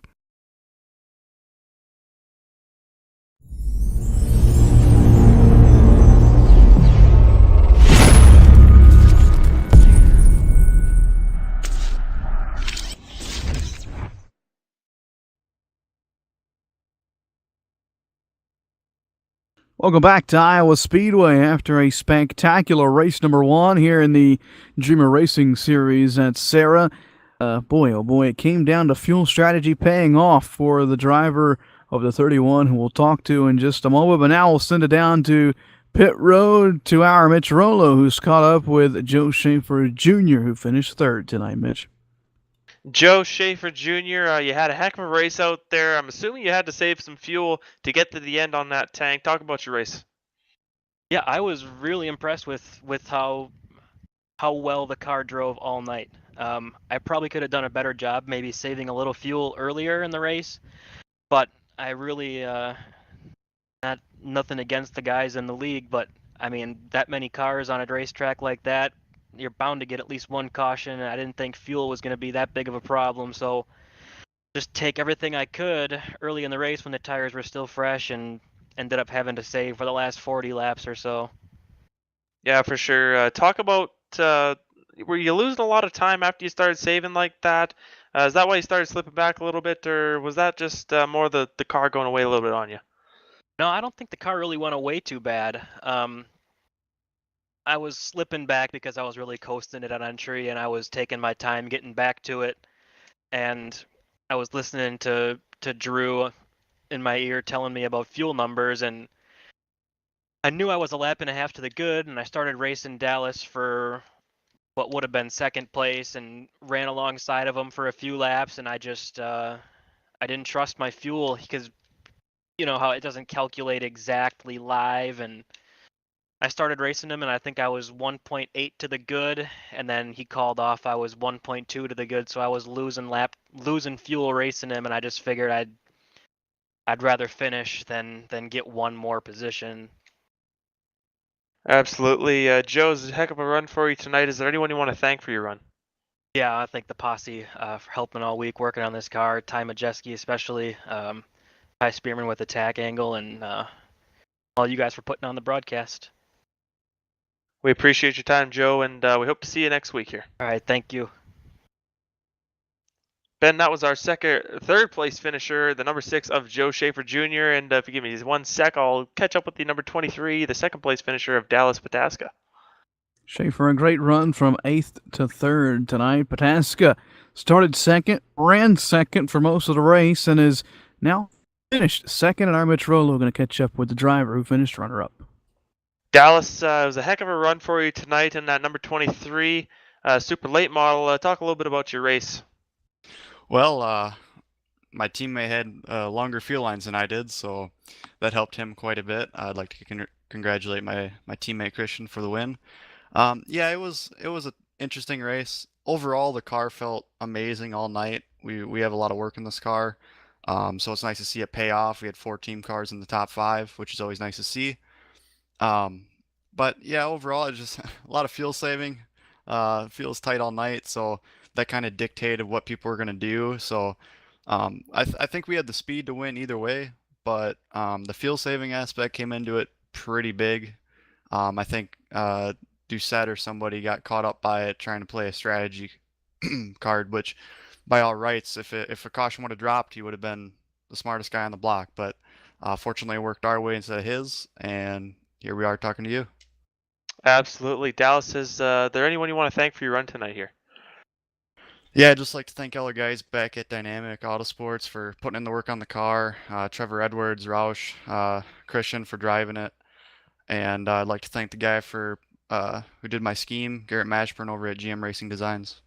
[SPEAKER 1] Welcome back to Iowa Speedway after a spectacular race number 1 here in the Dreamer Racing Series at SARA. Boy, oh boy, it came down to fuel strategy paying off for the driver of the 31, who we'll talk to in just a moment. But now we'll send it down to pit road to our Mitch Rollo, who's caught up with Joe Schaefer Jr., who finished 3rd tonight, Mitch.
[SPEAKER 2] Joe Schaefer Jr., you had a heck of a race out there. I'm assuming you had to save some fuel to get to the end on that tank. Talk about your race.
[SPEAKER 10] Yeah, I was really impressed with how well the car drove all night. I probably could have done a better job, maybe saving a little fuel earlier in the race, but I really nothing against the guys in the league, but I mean that many cars on a racetrack like that, you're bound to get at least one caution. I didn't think fuel was going to be that big of a problem, so just take everything I could early in the race when the tires were still fresh, and ended up having to save for the last 40 laps or so.
[SPEAKER 2] Yeah, for sure. Talk about were you losing a lot of time after you started saving like that? Is that why you started slipping back a little bit, or was that just more the car going away a little bit on you?
[SPEAKER 10] No, I don't think the car really went away too bad. I was slipping back because I was really coasting it on entry, and I was taking my time getting back to it, and I was listening to Drew in my ear telling me about fuel numbers, and I knew I was a lap and a half to the good, and I started racing Dallas for what would have been 2nd place and ran alongside of him for a few laps, and I just I didn't trust my fuel because you know how it doesn't calculate exactly live, and I started racing him, and I think I was 1.8 to the good, and then he called off. I was 1.2 to the good, so I was losing fuel racing him, and I just figured I'd rather finish than get one more position.
[SPEAKER 2] Absolutely. Joe's a heck of a run for you tonight. Is there anyone you want to thank for your run?
[SPEAKER 10] Yeah, I thank the posse for helping all week working on this car. Ty Majeski especially, Ty Spearman with attack angle, and all you guys for putting on the broadcast.
[SPEAKER 2] We appreciate your time, Joe, and we hope to see you next week here.
[SPEAKER 10] All right, thank you.
[SPEAKER 2] Ben, that was our third place finisher, the number 6 of Joe Schaefer Jr. And if you give me 1 sec, I'll catch up with the number 23, the second place finisher of Dallas Pataska.
[SPEAKER 1] Schaefer, a great run from 8th to 3rd tonight. Pataska started second, ran second for most of the race, and is now finished second. And our Mitch Rolo going to catch up with the driver who finished runner-up.
[SPEAKER 2] Dallas, it was a heck of a run for you tonight in that number 23 super late model. Talk a little bit about your race.
[SPEAKER 11] Well, my teammate had longer fuel lines than I did, so that helped him quite a bit. I'd like to congratulate my teammate Christian for the win. Yeah, it was an interesting race. Overall, the car felt amazing all night. We have a lot of work in this car, so it's nice to see it pay off. We had 4 team cars in the top 5, which is always nice to see. But yeah, overall, it's just a lot of fuel saving. Fuel's tight all night, so that kind of dictated what people were going to do. So I think we had the speed to win either way, but the fuel saving aspect came into it pretty big. I think Doucette or somebody got caught up by it trying to play a strategy card, which by all rights, if a caution would have dropped, he would have been the smartest guy on the block. But fortunately, it worked our way instead of his, and here we are talking to you.
[SPEAKER 2] Absolutely. Dallas, is there anyone you want to thank for your run tonight here?
[SPEAKER 11] Yeah, I'd just like to thank all the guys back at Dynamic Autosports for putting in the work on the car. Trevor Edwards, Roush, Christian for driving it. And I'd like to thank the guy for who did my scheme, Garrett Mashburn over at GM Racing Designs.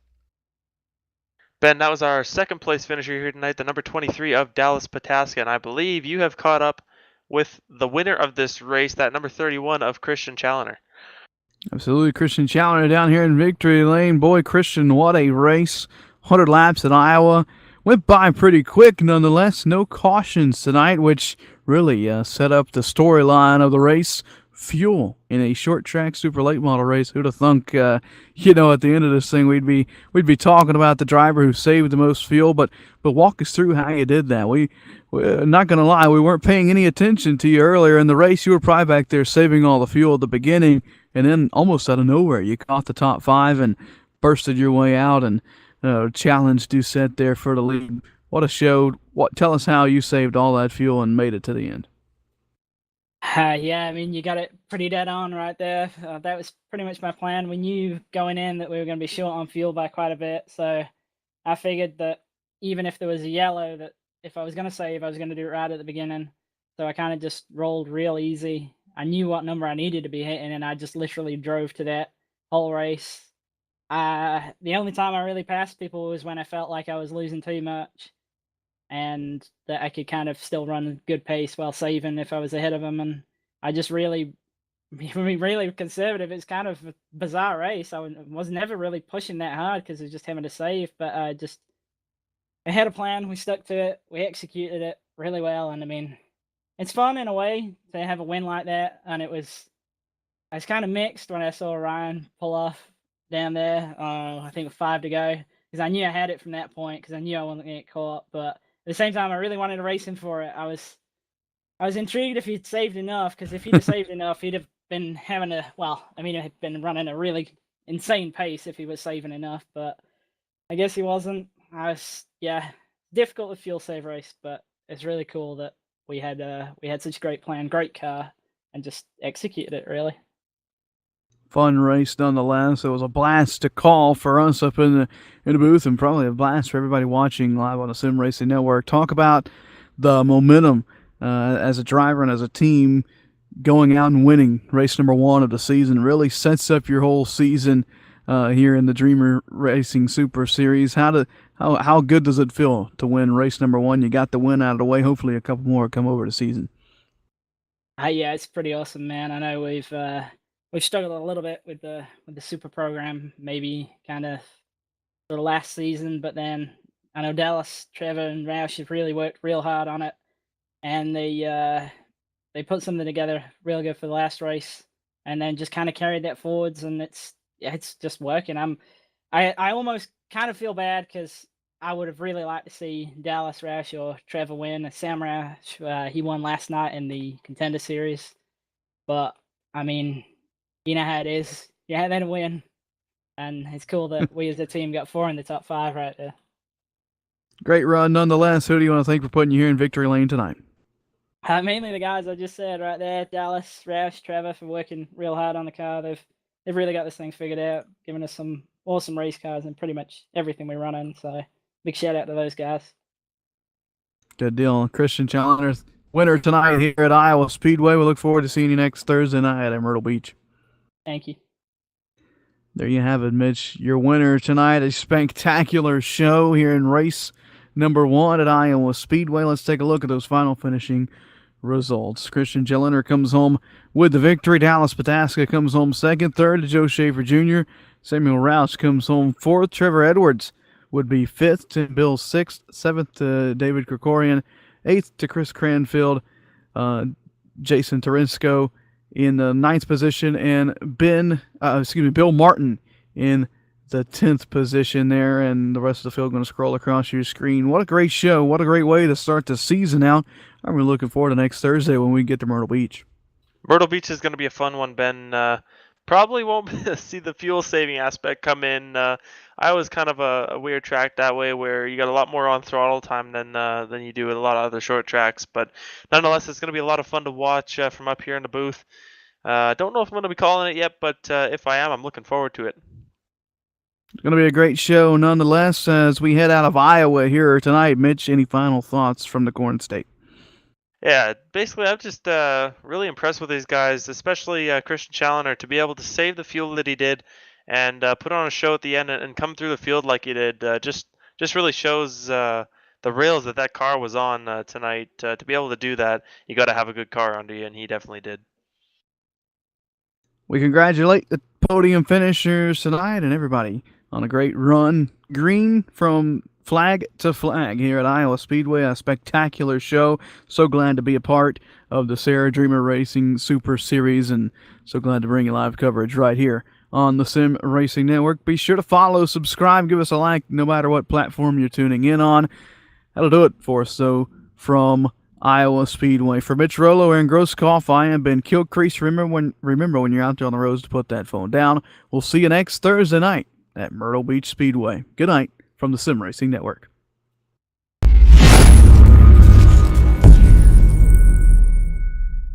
[SPEAKER 2] Ben, that was our second place finisher here tonight, the number 23 of Dallas Pataska. And I believe you have caught up with the winner of this race, that number 31 of Christian Challoner.
[SPEAKER 1] Absolutely, Christian Challoner down here in victory lane. Boy, Christian, what a race. 100 laps at Iowa. Went by pretty quick nonetheless. No cautions tonight, which really set up the storyline of the race. Fuel in a short track super late model race. Who'd have thunk, at the end of this thing we'd be talking about the driver who saved the most fuel. But walk us through how you did that. We're not going to lie, we weren't paying any attention to you earlier in the race. You were probably back there saving all the fuel at the beginning, and then almost out of nowhere, you caught the top 5 and bursted your way out and challenged Doucette there for the lead. What a show. Tell us how you saved all that fuel and made it to the end.
[SPEAKER 12] Yeah, I mean, you got it pretty dead on right there. That was pretty much my plan. We knew going in that we were going to be short on fuel by quite a bit, so I figured that even if there was a yellow, that if I was going to save, I was going to do it right at the beginning. So I kind of just rolled real easy. I knew what number I needed to be hitting, and I just literally drove to that whole race. The only time I really passed people was when I felt like I was losing too much, and that I could kind of still run a good pace while saving if I was ahead of them. And I just really conservative. It's kind of a bizarre race. I was never really pushing that hard because it was just having to save, but I had a plan. We stuck to it. We executed it really well. And I mean, it's fun in a way to have a win like that. And I was kind of mixed when I saw Ryan pull off down there. I think with 5 to go, because I knew I had it from that point, because I knew I wasn't going to get caught. But at the same time, I really wanted to race him for it. I was intrigued if he'd saved enough, because if he'd have saved enough, he'd have been he'd been running a really insane pace if he was saving enough. But I guess he wasn't. Difficult with fuel save race, but it's really cool that we had such a great plan, great car, and just executed it really.
[SPEAKER 1] Fun race nonetheless. It was a blast to call for us up in the booth, and probably a blast for everybody watching live on the Sim Racing Network. Talk about the momentum as a driver and as a team going out and winning race number 1 of the season. Really sets up your whole season here in the Dreamer Racing Super Series. How good does it feel to win race number 1? You got the win out of the way. Hopefully a couple more come over the season.
[SPEAKER 12] Yeah, it's pretty awesome, man. I know we've struggled a little bit with the super program, maybe kind of the last season, but then I know Dallas, Trevor, and Roush have really worked real hard on it, and they put something together real good for the last race, and then just kind of carried that forwards, and it's just working. I almost kind of feel bad because I would have really liked to see Dallas, Roush, or Trevor win. Sam Roush, he won last night in the Contender Series, but I mean, you know how it is. You had to win, and it's cool that we as a team got 4 in the top 5 right there.
[SPEAKER 1] Great run nonetheless. Who do you want to thank for putting you here in victory lane tonight?
[SPEAKER 12] Mainly the guys I just said right there, Dallas, Roush, Trevor, for working real hard on the car. They've really got this thing figured out, giving us some awesome race cars and pretty much everything we run in. So big shout out to those guys.
[SPEAKER 1] Good deal. Christian Challenger, winner tonight here at Iowa Speedway. We look forward to seeing you next Thursday night at Myrtle Beach.
[SPEAKER 12] Thank you.
[SPEAKER 1] There you have it, Mitch. Your winner tonight, a spectacular show here in race number 1 at Iowa Speedway. Let's take a look at those final finishing results. Christian Challenger comes home with the victory. Dallas Pataska comes home second. Third to Joe Schaefer Jr. Samuel Roush comes home fourth. Trevor Edwards would be fifth. Tim Bill sixth. Seventh to David Krikorian. Eighth to Chris Cranfield. Jason Tarinsko in the ninth position, and Bill Martin in the 10th position there, and the rest of the field going to scroll across your screen. What a great show. What a great way to start the season out. I'm really looking forward to next Thursday when we get to Myrtle Beach.
[SPEAKER 2] Myrtle Beach is going to be a fun one, Ben. Probably won't see the fuel saving aspect come in. Iowa's kind of a weird track that way, where you got a lot more on throttle time than you do at a lot of other short tracks. But nonetheless, it's going to be a lot of fun to watch from up here in the booth. Don't know if I'm going to be calling it yet, but if I am, I'm looking forward to it.
[SPEAKER 1] It's going to be a great show nonetheless as we head out of Iowa here tonight. Mitch, any final thoughts from the Corn State?
[SPEAKER 2] Yeah, basically, I'm just really impressed with these guys, especially Christian Challenger, to be able to save the fuel that he did and put on a show at the end and come through the field like he did. Just really shows the rails that car was on tonight. To be able to do that, you got to have a good car under you, and he definitely did.
[SPEAKER 1] We congratulate the podium finishers tonight and everybody on a great run. Green from flag to flag here at Iowa Speedway. A spectacular show. So glad to be a part of the SARA Dreamer Racing Super Series, and so glad to bring you live coverage right here on the Sim Racing Network. Be sure to follow, subscribe, give us a like no matter what platform you're tuning in on. That'll do it for us, though, from Iowa Speedway. For Mitch Rollo, Aaron Grosskopf, I am Ben Kilcrease. Remember when you're out there on the roads to put that phone down. We'll see you next Thursday night at Myrtle Beach Speedway. Good night from the Sim Racing Network.